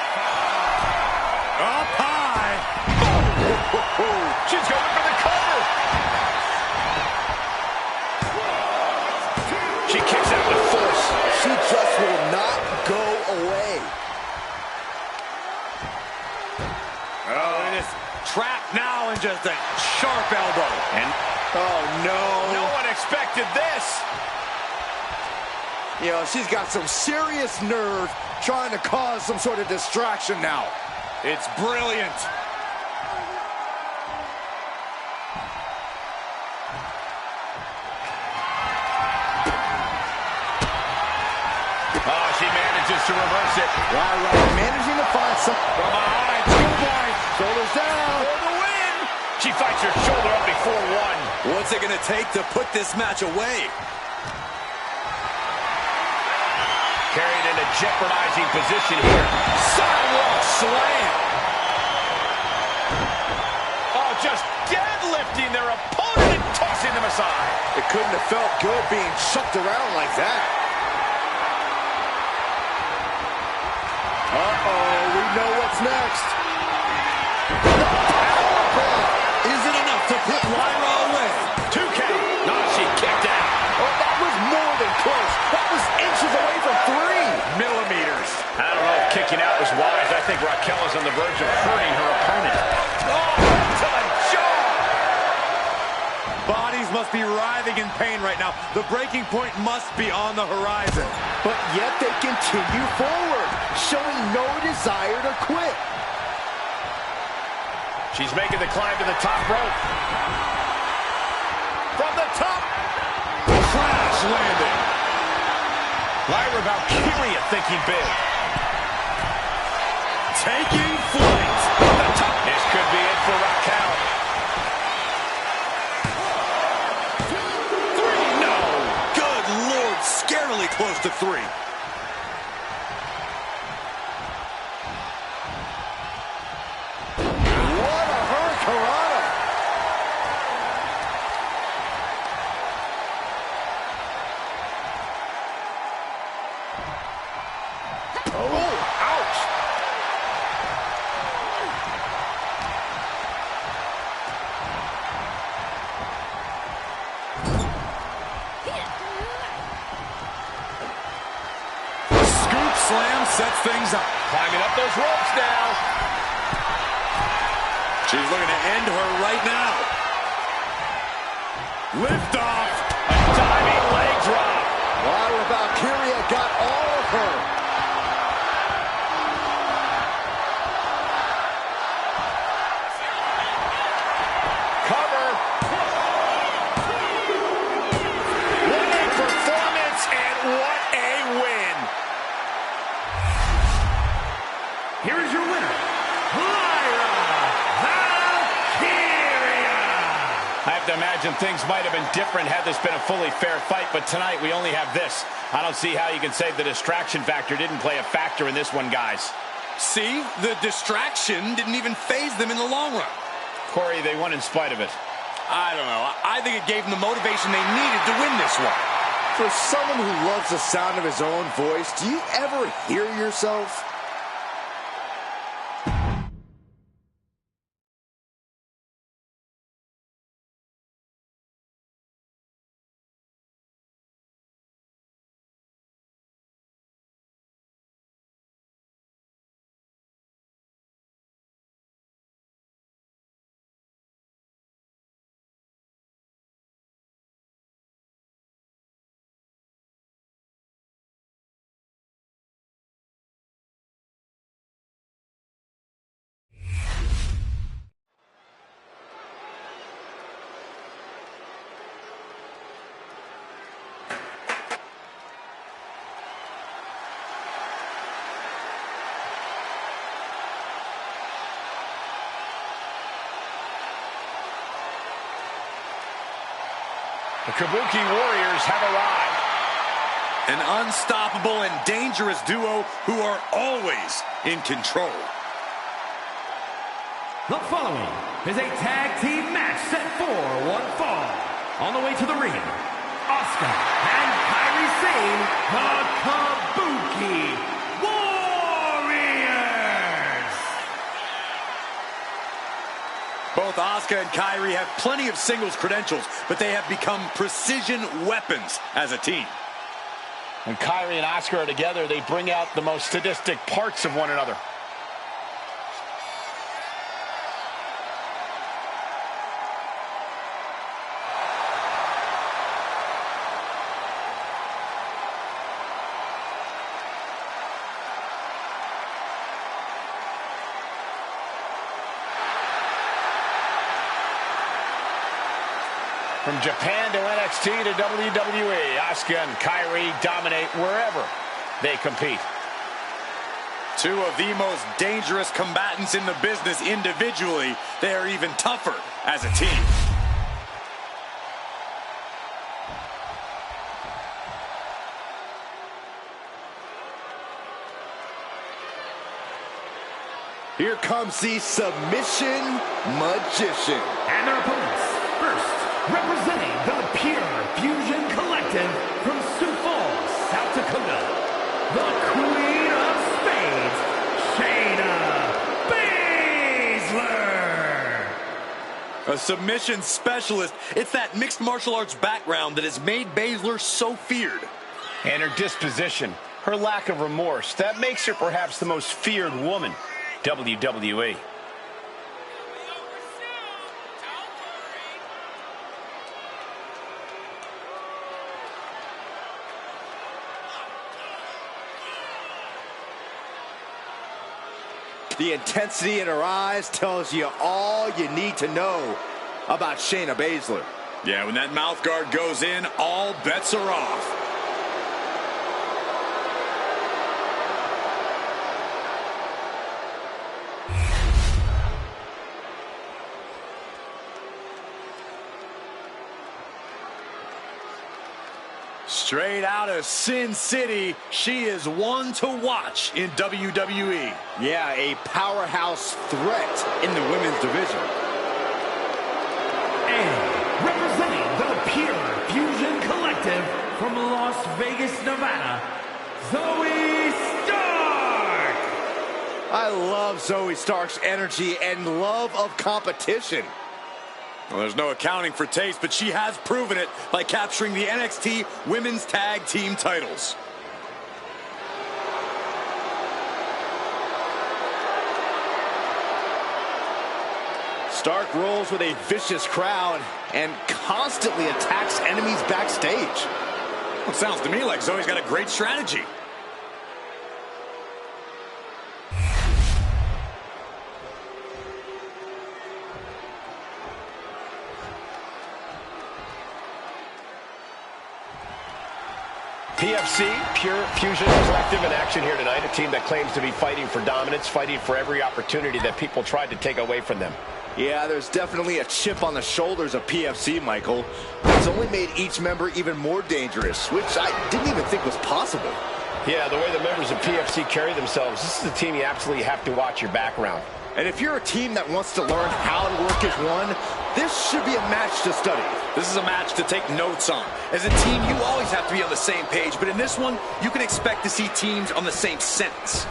Up high. She's going for the cover. She kicks out with force. She just will not go away. Oh, it is trapped now and just a sharp elbow. And oh, no. No one expected this. You know, she's got some serious nerve trying to cause some sort of distraction now. It's brilliant. to reverse it. Lyra managing to find some. From behind, 2 points. Shoulders down. For the win. She fights her shoulder up before 1. What's it going to take to put this match away? Carried in a jeopardizing position here. Sidewalk slam. Oh, just deadlifting their opponent and tossing them aside. It couldn't have felt good being chucked around like that. Uh-oh, we know what's next. Is it enough to put Lyra away? 2 count. No, she kicked out. Oh, that was more than close. That was inches away from 3 millimeters. I don't know if kicking out was wise. I think Raquel is on the verge of hurting her opponent. Oh, to the jaw. Bodies must be writhing in pain right now. The breaking point must be on the horizon. But yet they continue forward, showing no desire to quit. She's making the climb to the top rope. From the top. Crash landing. Lyra Valkyria thinking big. Taking flight. From the top. This could be it for Raquel. 3. No. Good Lord, scarily close to 3. Slam sets things up. Climbing up those ropes now. She's looking to end her right now. Lift off. A diving leg drop. Lyra Valkyria got all of her. Cover. What a performance and what a win. Here is your winner, Lyra Valkyria. I have to imagine things might have been different had this been a fully fair fight, but tonight we only have this. I don't see how you can say the distraction factor didn't play a factor in this one, guys. See, the distraction didn't even faze them in the long run. Corey, they won in spite of it. I don't know. I think it gave them the motivation they needed to win this one. For someone who loves the sound of his own voice, do you ever hear yourself? The Kabuki Warriors have arrived. An unstoppable and dangerous duo who are always in control. The following is a tag team match set for 1 fall. On the way to the ring, Asuka and Kairi Sane, the Kabuki Warriors. Both Asuka and Kairi have plenty of singles credentials, but they have become precision weapons as a team. When Kairi and Asuka are together, they bring out the most sadistic parts of one another. From Japan to NXT to WWE, Asuka and Kairi dominate wherever they compete. Two of the most dangerous combatants in the business individually. They are even tougher as a team. Here comes the submission magician. And their opponents, first, representing the Pure Fusion Collective from Sioux Falls, South Dakota, the Queen of Spades, Shayna Baszler. A submission specialist. It's that mixed martial arts background that has made Baszler so feared. And her disposition, her lack of remorse, that makes her perhaps the most feared woman. WWE. The intensity in her eyes tells you all you need to know about Shayna Baszler. Yeah, when that mouth guard goes in, all bets are off. Straight out of Sin City, she is one to watch in WWE. Yeah, a powerhouse threat in the women's division. And representing the Pure Fusion Collective from Las Vegas, Nevada, Zoe Stark. I love Zoe Stark's energy and love of competition. Well, there's no accounting for taste, but she has proven it by capturing the NXT Women's Tag Team titles. Stark rolls with a vicious crowd and constantly attacks enemies backstage. Well, it sounds to me like Zoe's got a great strategy. PFC, Pure Fusion Collective, in action here tonight. A team that claims to be fighting for dominance, fighting for every opportunity that people tried to take away from them. Yeah, there's definitely a chip on the shoulders of PFC, Michael. It's only made each member even more dangerous, which I didn't even think was possible. Yeah, the way the members of PFC carry themselves, this is a team you absolutely have to watch your back around. And if you're a team that wants to learn how to work as one, this should be a match to study. This is a match to take notes on. As a team, you always have to be on the same page, but in this one, you can expect to see teams on the same sentence.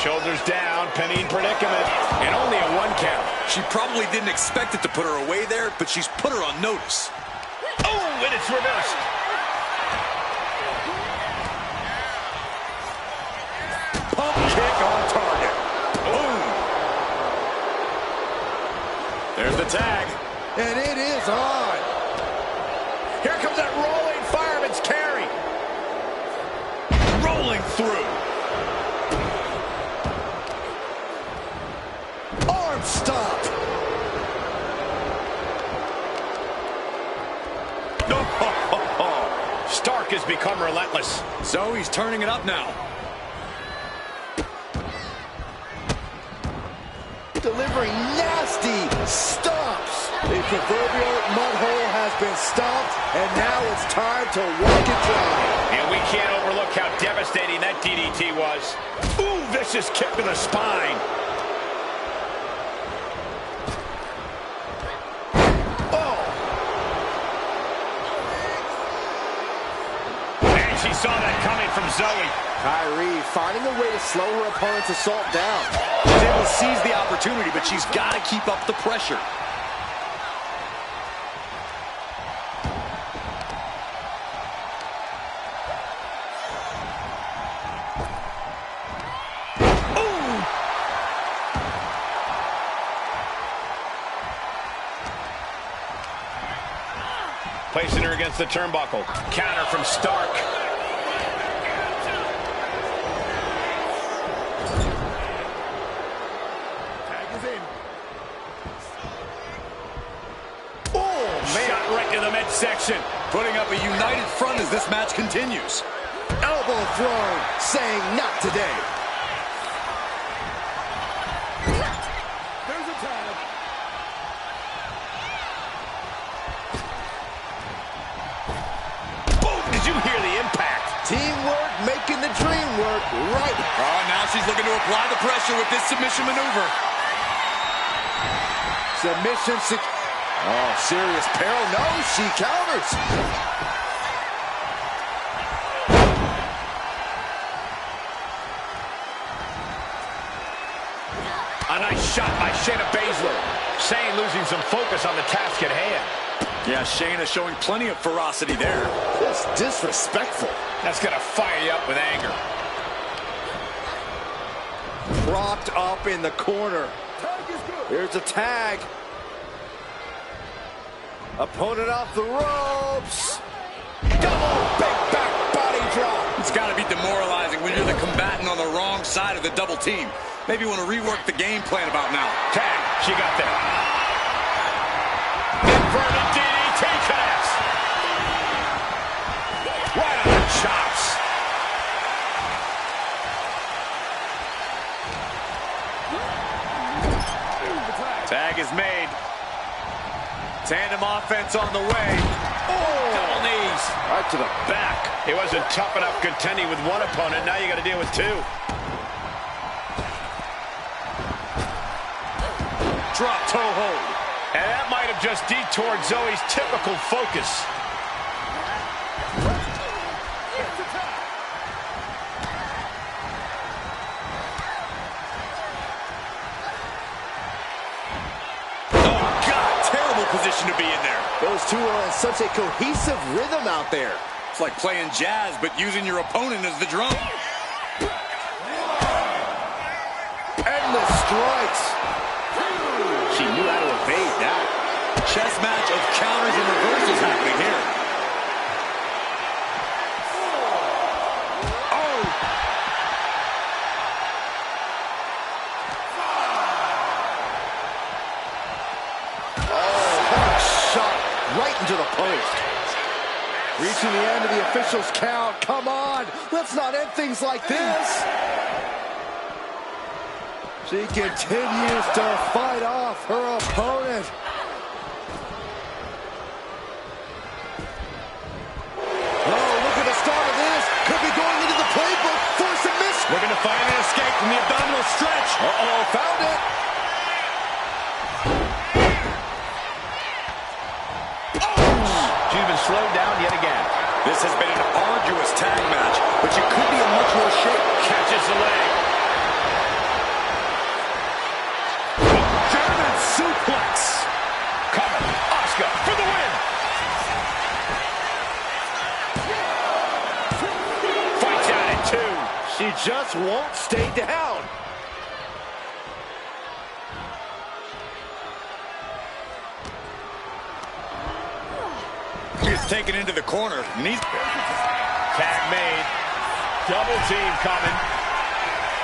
Shoulders down, pinning predicament. And only a 1 count. She probably didn't expect it to put her away there, but she's put her on notice. Oh, and it's reversed. Pump kick on target. Boom. There's the tag. And it is on. Here comes that rolling fireman's carry. Rolling through. Arm stop. Stark has become relentless. Zoe's turning it up now. Delivering nasty stomps. The proverbial mud hole has been stomped, and now it's time to walk it dry. And we can't overlook how devastating that DDT was. Ooh, vicious kick to the spine. Oh! And she saw that coming from Zoe. Kyrie finding a way to slow her opponent's assault down. She's able to seize the opportunity, but she's got to keep up the pressure. Placing her against the turnbuckle. Counter from Stark. Tag is in. Oh, man. Shot right to the midsection. Putting up a united front as this match continues. elbow thrown, saying not today. There's a tag. Boom! Did you hear the impact? Teamwork making the dream work, right? Oh, now she's looking to apply the pressure with this submission maneuver. Submission. Oh, serious peril. No, she counters. A nice shot by Shayna Baszler. Shane losing some focus on the task at hand. Yeah, Shayna showing plenty of ferocity there. It's disrespectful. That's gonna fire you up with anger. Propped up in the corner. Here's a tag. Opponent off the ropes. Double big back body drop. It's got to be demoralizing when you're the combatant on the wrong side of the double team. Maybe you want to rework the game plan about now. Tag. She got there. Inverted DDT connects. Right on the chops. Tag is made. Tandem offense on the way. Oh, double knees. Right to the back. He wasn't tough enough contending with one opponent. Now you got to deal with two. Drop toe hold. And that might have just detoured Zoe's typical focus. Position to be in there. Those two are in such a cohesive rhythm out there. It's like playing jazz, but using your opponent as the drum. Endless strikes. She knew how to evade that. Chess match of counters and reversals happening here. Right into the post. Reaching the end of the official's count. Come on, let's not end things like this. She continues to fight off her opponent. Oh, look at the start of this. Could be going into the playbook for submission. Looking to find an escape from the abdominal stretch. Uh-oh, found it. She's been slowed down yet again. This has been an arduous tag match, but she could be in much more shape. Catches the leg. German suplex. Coming. Asuka for the win. Fights out at two. She just won't stay down. He's taken into the corner. Tag made. Double team coming.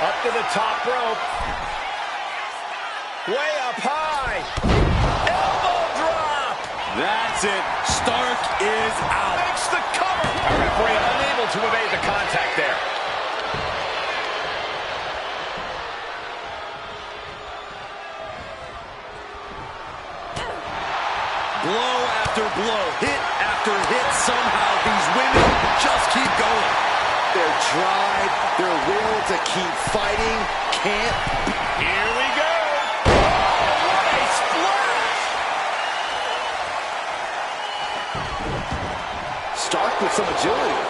Up to the top rope. Way up high. Elbow drop. That's it. Stark is out. Makes the cover. A referee unable to evade the contact there. Blow after blow, hit after hit. Somehow these women just keep going. Their drive, their will to keep fighting can't be. Here we go. Oh, what a splash. Stark with some agility.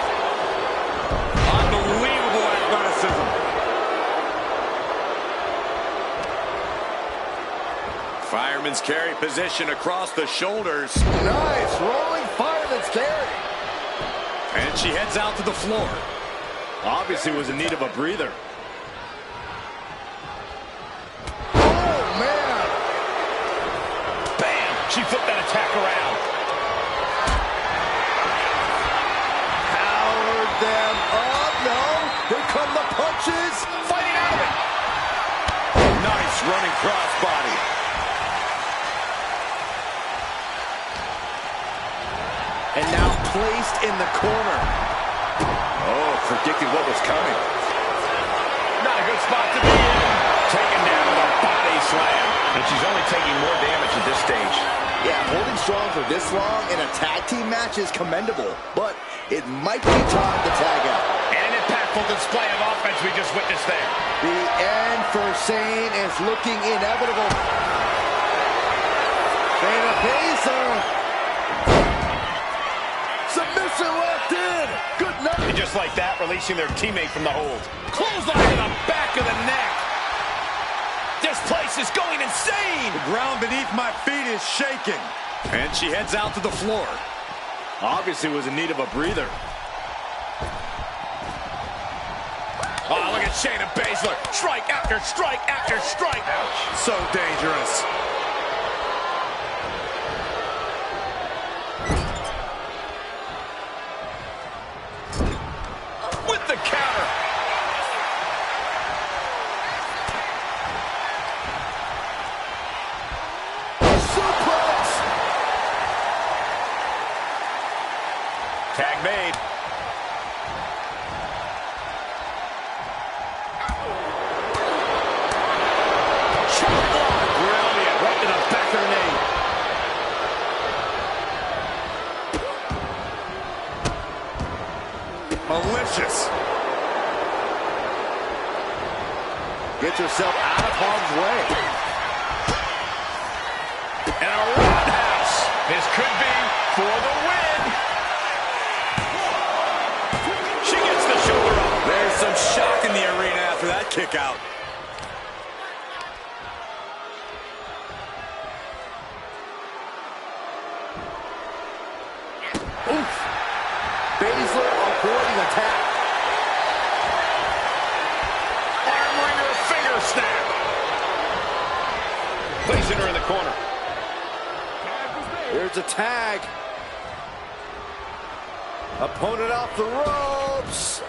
Unbelievable athleticism. Fireman's carry position across the shoulders. Nice, rolling fireman's carry. And she heads out to the floor. Obviously was in need of a breather. Oh, man. Bam. She flipped that attack around. Powered them up. No, here come the punches. Fighting out of it. Nice running crossbody. And now placed in the corner. Oh, predicted what was coming. Not a good spot to be in. Taken down with a body slam. And she's only taking more damage at this stage. Yeah, holding strong for this long in a tag team match is commendable, but it might be time to tag out. And an impactful display of offense we just witnessed there. The end for Shane is looking inevitable. Shayna Baszler. Submission locked in. Good night. And just like that, releasing their teammate from the hold. Clothesline to the back of the neck. This place is going insane. The ground beneath my feet is shaking. And she heads out to the floor. Obviously was in need of a breather. Oh, look at Shayna Baszler. Strike after strike after strike. Ouch. So dangerous. With the counter. Suplex. Tag made. Chop block. Brilliant. Right to the back of the knee. Malicious. Gets herself out of harm's way. And a roundhouse. This could be for the win. She gets the shoulder up. There's some shock in the arena after that kick out. Oof. Baszler avoiding attack. Arm wringer, finger snap. Placing her in the corner. Here's a tag. Opponent off the ropes.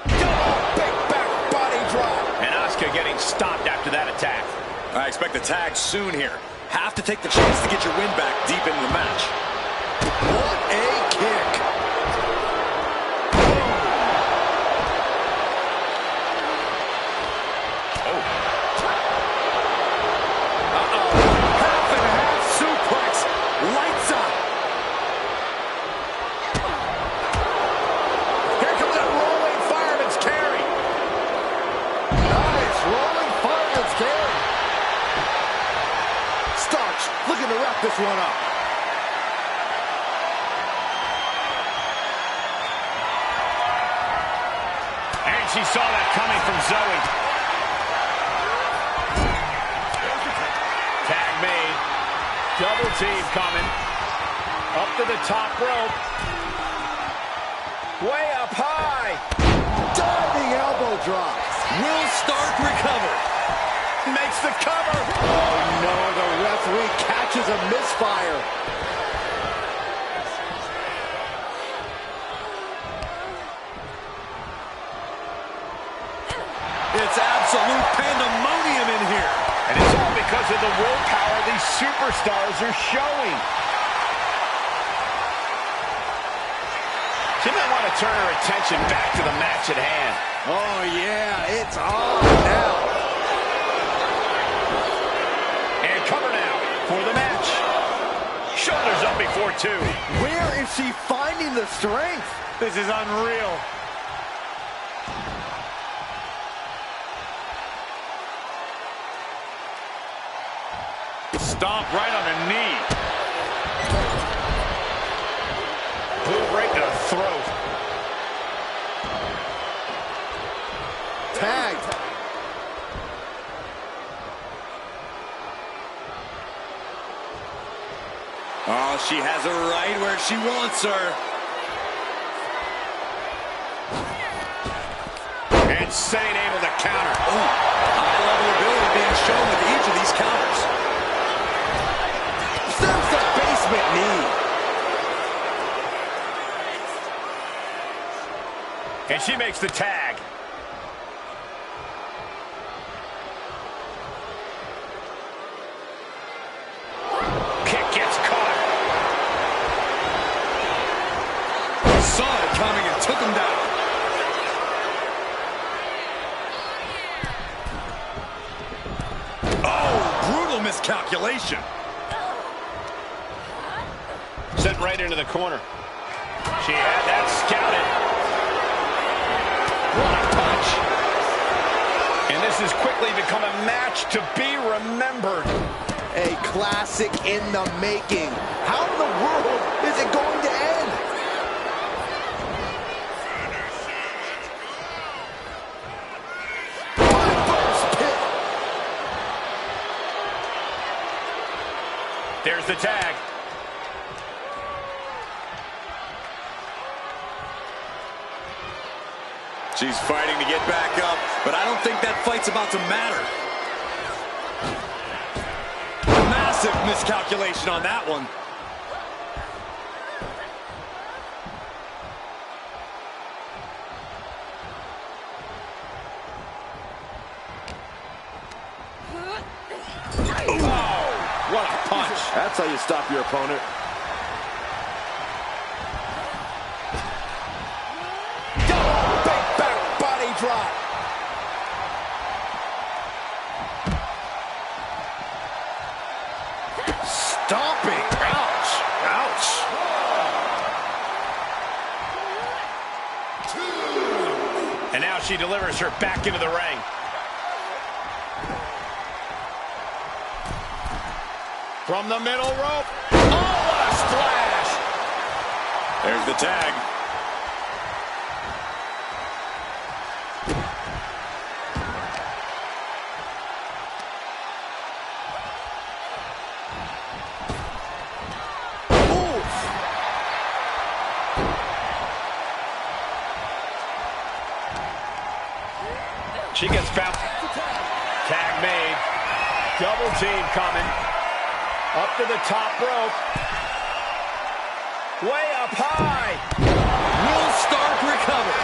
Big back body drop. And Asuka getting stopped after that attack. I expect a tag soon here. Have to take the chance to get your win back deep into the match. What a kick. Half and half suplex. Lights up. Here comes that rolling fireman's carry. Nice rolling fireman's carry. Starch looking to wrap this one up. And she saw that coming from Zoe. Tag made. Double team coming. Up to the top rope. Way up high. Diving elbow drop. Will Stark recover? Makes the cover. Oh no, the referee catches a misfire. It's absolute pandemonium in here. And it's all because of the willpower these superstars are showing. She might want to turn her attention back to the match at hand. Oh yeah, it's on now. And cover now for the match. Shoulders up before two. Where is she finding the strength? This is unreal. Stomp right on the knee. Boot right to the throat. Tagged. Oh, she has her right where she wants her. And Sane able to counter. Ooh, high level ability being shown with each of these counters. There's the basement knee. And she makes the tag. Kick gets caught. Saw it coming and took him down. miscalculation. Sent right into the corner. She had that scouted. What a punch. And this has quickly become a match to be remembered. A classic in the making. How in the world is it going to end? Reverse pit. There's the tag. She's fighting to get back up, but I don't think that fight's about to matter. Massive miscalculation on that one. Oh, what a punch. That's how you stop your opponent. Big back body drop. Stomping. Ouch. Ouch. And now she delivers her back into the ring. From the middle rope. Oh, what a splash. There's the tag. She gets found. Tag made. Double team coming. Up to the top rope. Way up high. Will Stark recover?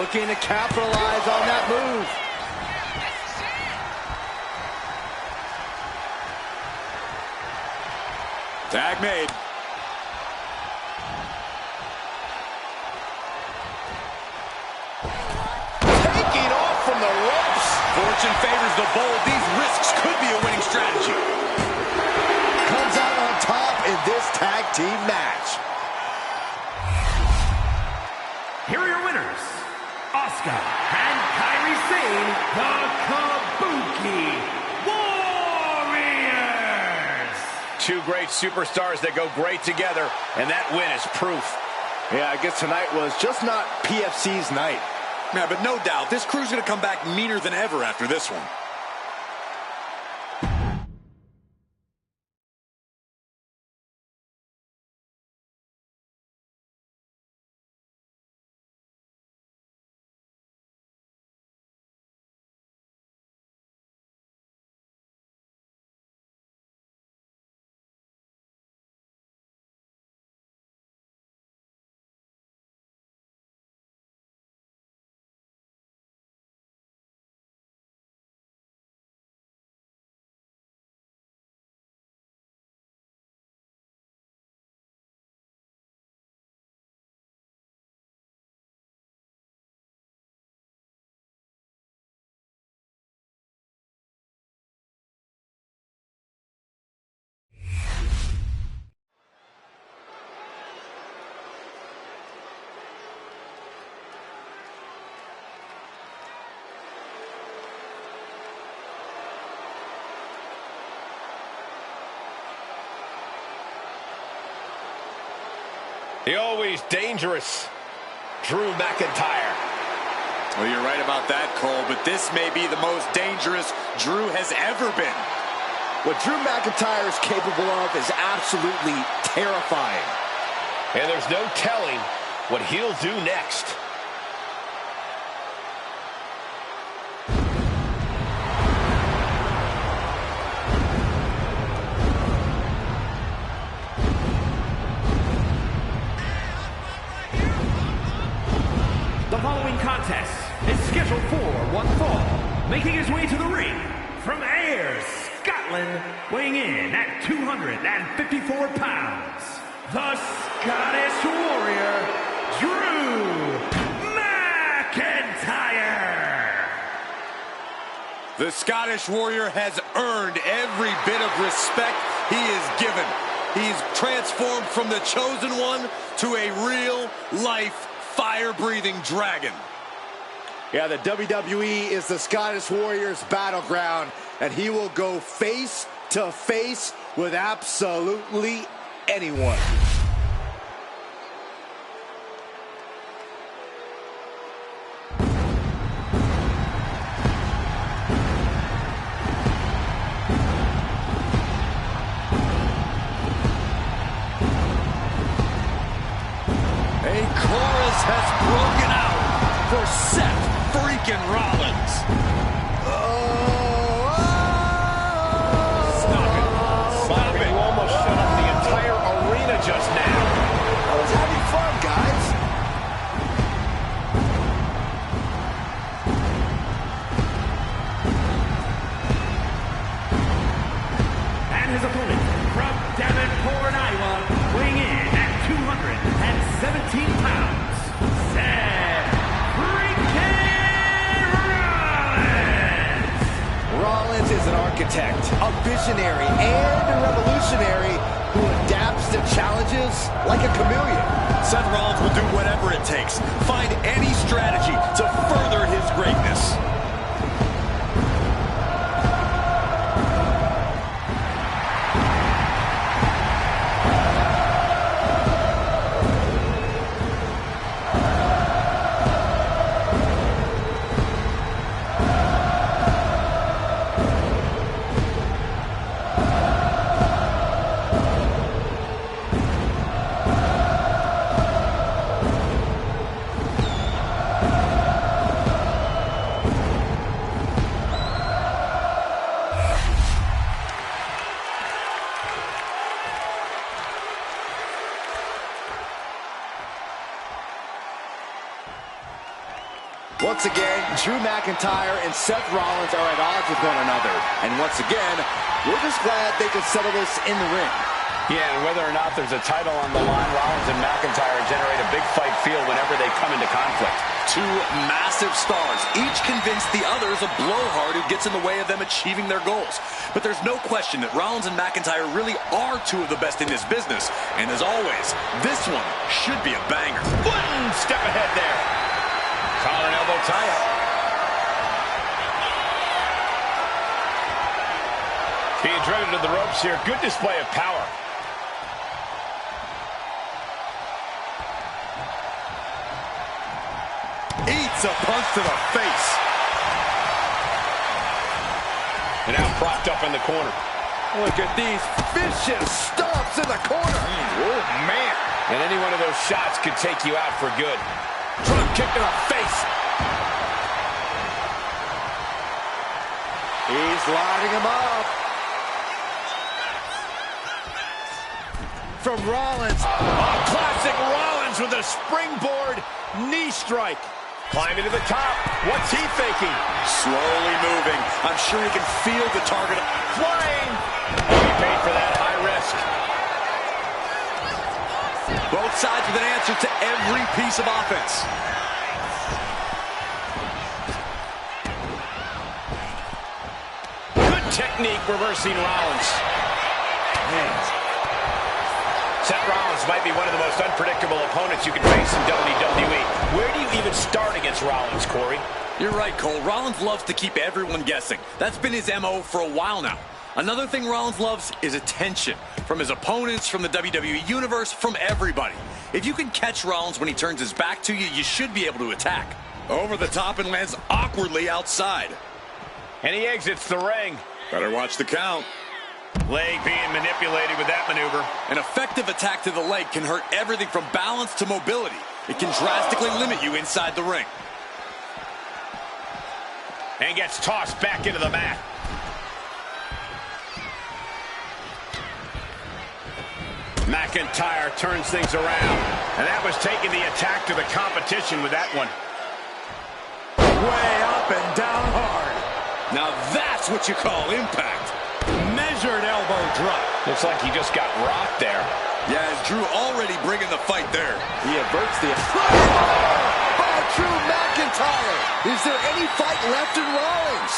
Looking to capitalize on that move. Tag made. Taking off from the ropes. Fortune favors the bold. These risks could be a winning strategy. Comes out on top in this tag team match. Here are your winners, Asuka and Kairi Sane, the Kabuki Warriors. Two great superstars that go great together, and that win is proof. Yeah, I guess tonight was just not PFC's night. Yeah, but no doubt, this crew's going to come back meaner than ever after this one. The always dangerous Drew McIntyre. Well, you're right about that, Cole, but this may be the most dangerous Drew has ever been. What Drew McIntyre is capable of is absolutely terrifying. And there's no telling what he'll do next. The following contest is scheduled for one fall. Making his way to the ring from Ayr, Scotland, weighing in at 254 pounds, the Scottish Warrior, Drew McIntyre. The Scottish Warrior has earned every bit of respect he is given. He's transformed from the chosen one to a real-life, fire-breathing dragon. Yeah, the WWE is the Scottish Warrior's battleground, and he will go face to face with absolutely anyone. A chorus has broken out for Seth freaking Rollins. Stop it. Stop it. You almost shut up the entire arena just now. I was having fun, guys. And his opponent from Davenport, Iowa, weighing in at 217 pounds, Seth freaking Rollins. Rollins is an architect, a visionary, and a revolutionary who adapts to challenges like a chameleon. Seth Rollins will do whatever it takes, find any strategy to further his greatness. Once again, Drew McIntyre and Seth Rollins are at odds with one another. And once again, we're just glad they could settle this in the ring. Yeah, and whether or not there's a title on the line, Rollins and McIntyre generate a big fight feel whenever they come into conflict. Two massive stars, each convinced the other is a blowhard who gets in the way of them achieving their goals. But there's no question that Rollins and McIntyre really are two of the best in this business. And as always, this one should be a banger. One step ahead there. Collar and elbow tie-up. Being driven to the ropes here. Good display of power. Eats a punch to the face. And now propped up in the corner. Look at these vicious stomps in the corner. Oh, man. And any one of those shots could take you out for good. Drop kick to the face. He's lining him up. From Rollins. Oh, classic Rollins with a springboard knee strike. Climbing to the top. What's he thinking? Slowly moving. I'm sure he can feel the target. Flying. Oh, he paid for that high risk. Both sides with an answer to every piece of offense. Good technique reversing Rollins. Man. Seth Rollins might be one of the most unpredictable opponents you can face in WWE. Where do you even start against Rollins, Corey? You're right, Cole. Rollins loves to keep everyone guessing. That's been his MO for a while now. Another thing Rollins loves is attention. From his opponents, from the WWE Universe, from everybody. If you can catch Rollins when he turns his back to you, you should be able to attack. Over the top and lands awkwardly outside. And he exits the ring. Better watch the count. Leg being manipulated with that maneuver. An effective attack to the leg can hurt everything from balance to mobility. It can drastically limit you inside the ring. And gets tossed back into the mat. McIntyre turns things around. And that was taking the attack to the competition with that one. Way up and down hard. Now that's what you call impact. Measured elbow drop. Looks like he just got rocked there. Yeah, as Drew already bringing the fight there. He averts the... Oh, Drew McIntyre! Is there any fight left in Rollins?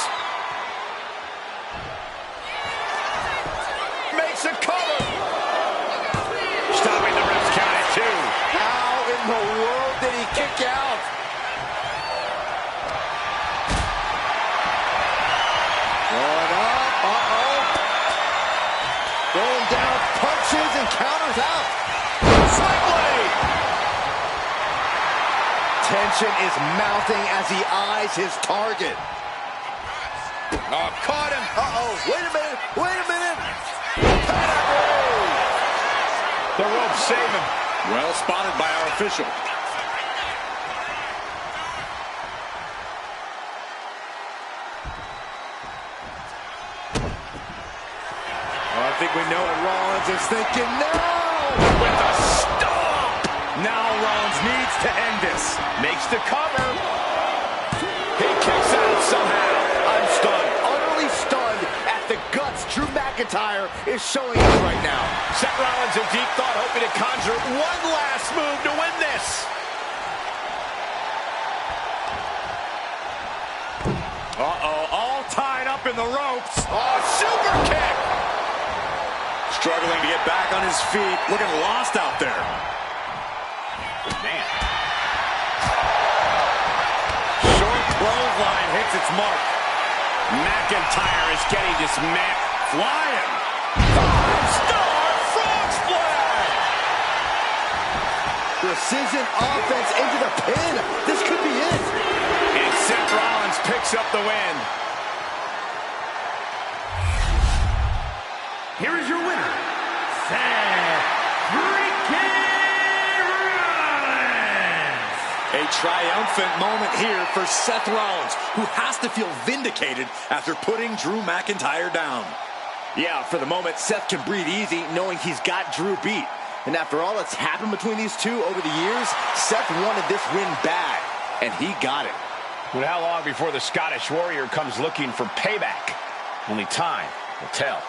Throwing down punches and counters out. Sling blade. Tension is mounting as he eyes his target. Oh, caught him. Uh-oh, wait a minute. The rope save him. Well spotted by our official. I think we know what Rollins is thinking now. With a stomp. Now Rollins needs to end this. Makes the cover. He kicks out somehow. I'm stunned, utterly stunned at the guts Drew McIntyre is showing us right now. Seth Rollins in deep thought, hoping to conjure one last move to win this. Uh-oh, all tied up in the ropes. Oh, super kick. Struggling to get back on his feet. Looking lost out there. Man. Short clothesline hits its mark. McIntyre is getting dismantled. Flying. Five-star frog splash. Precision offense into the pin. This could be it. And Seth Rollins picks up the win. Here is your winner, Seth freaking Rollins. A triumphant moment here for Seth Rollins, who has to feel vindicated after putting Drew McIntyre down. Yeah, for the moment, Seth can breathe easy knowing he's got Drew beat. And after all that's happened between these two over the years, Seth wanted this win bad, and he got it. But how long before the Scottish Warrior comes looking for payback? Only time will tell.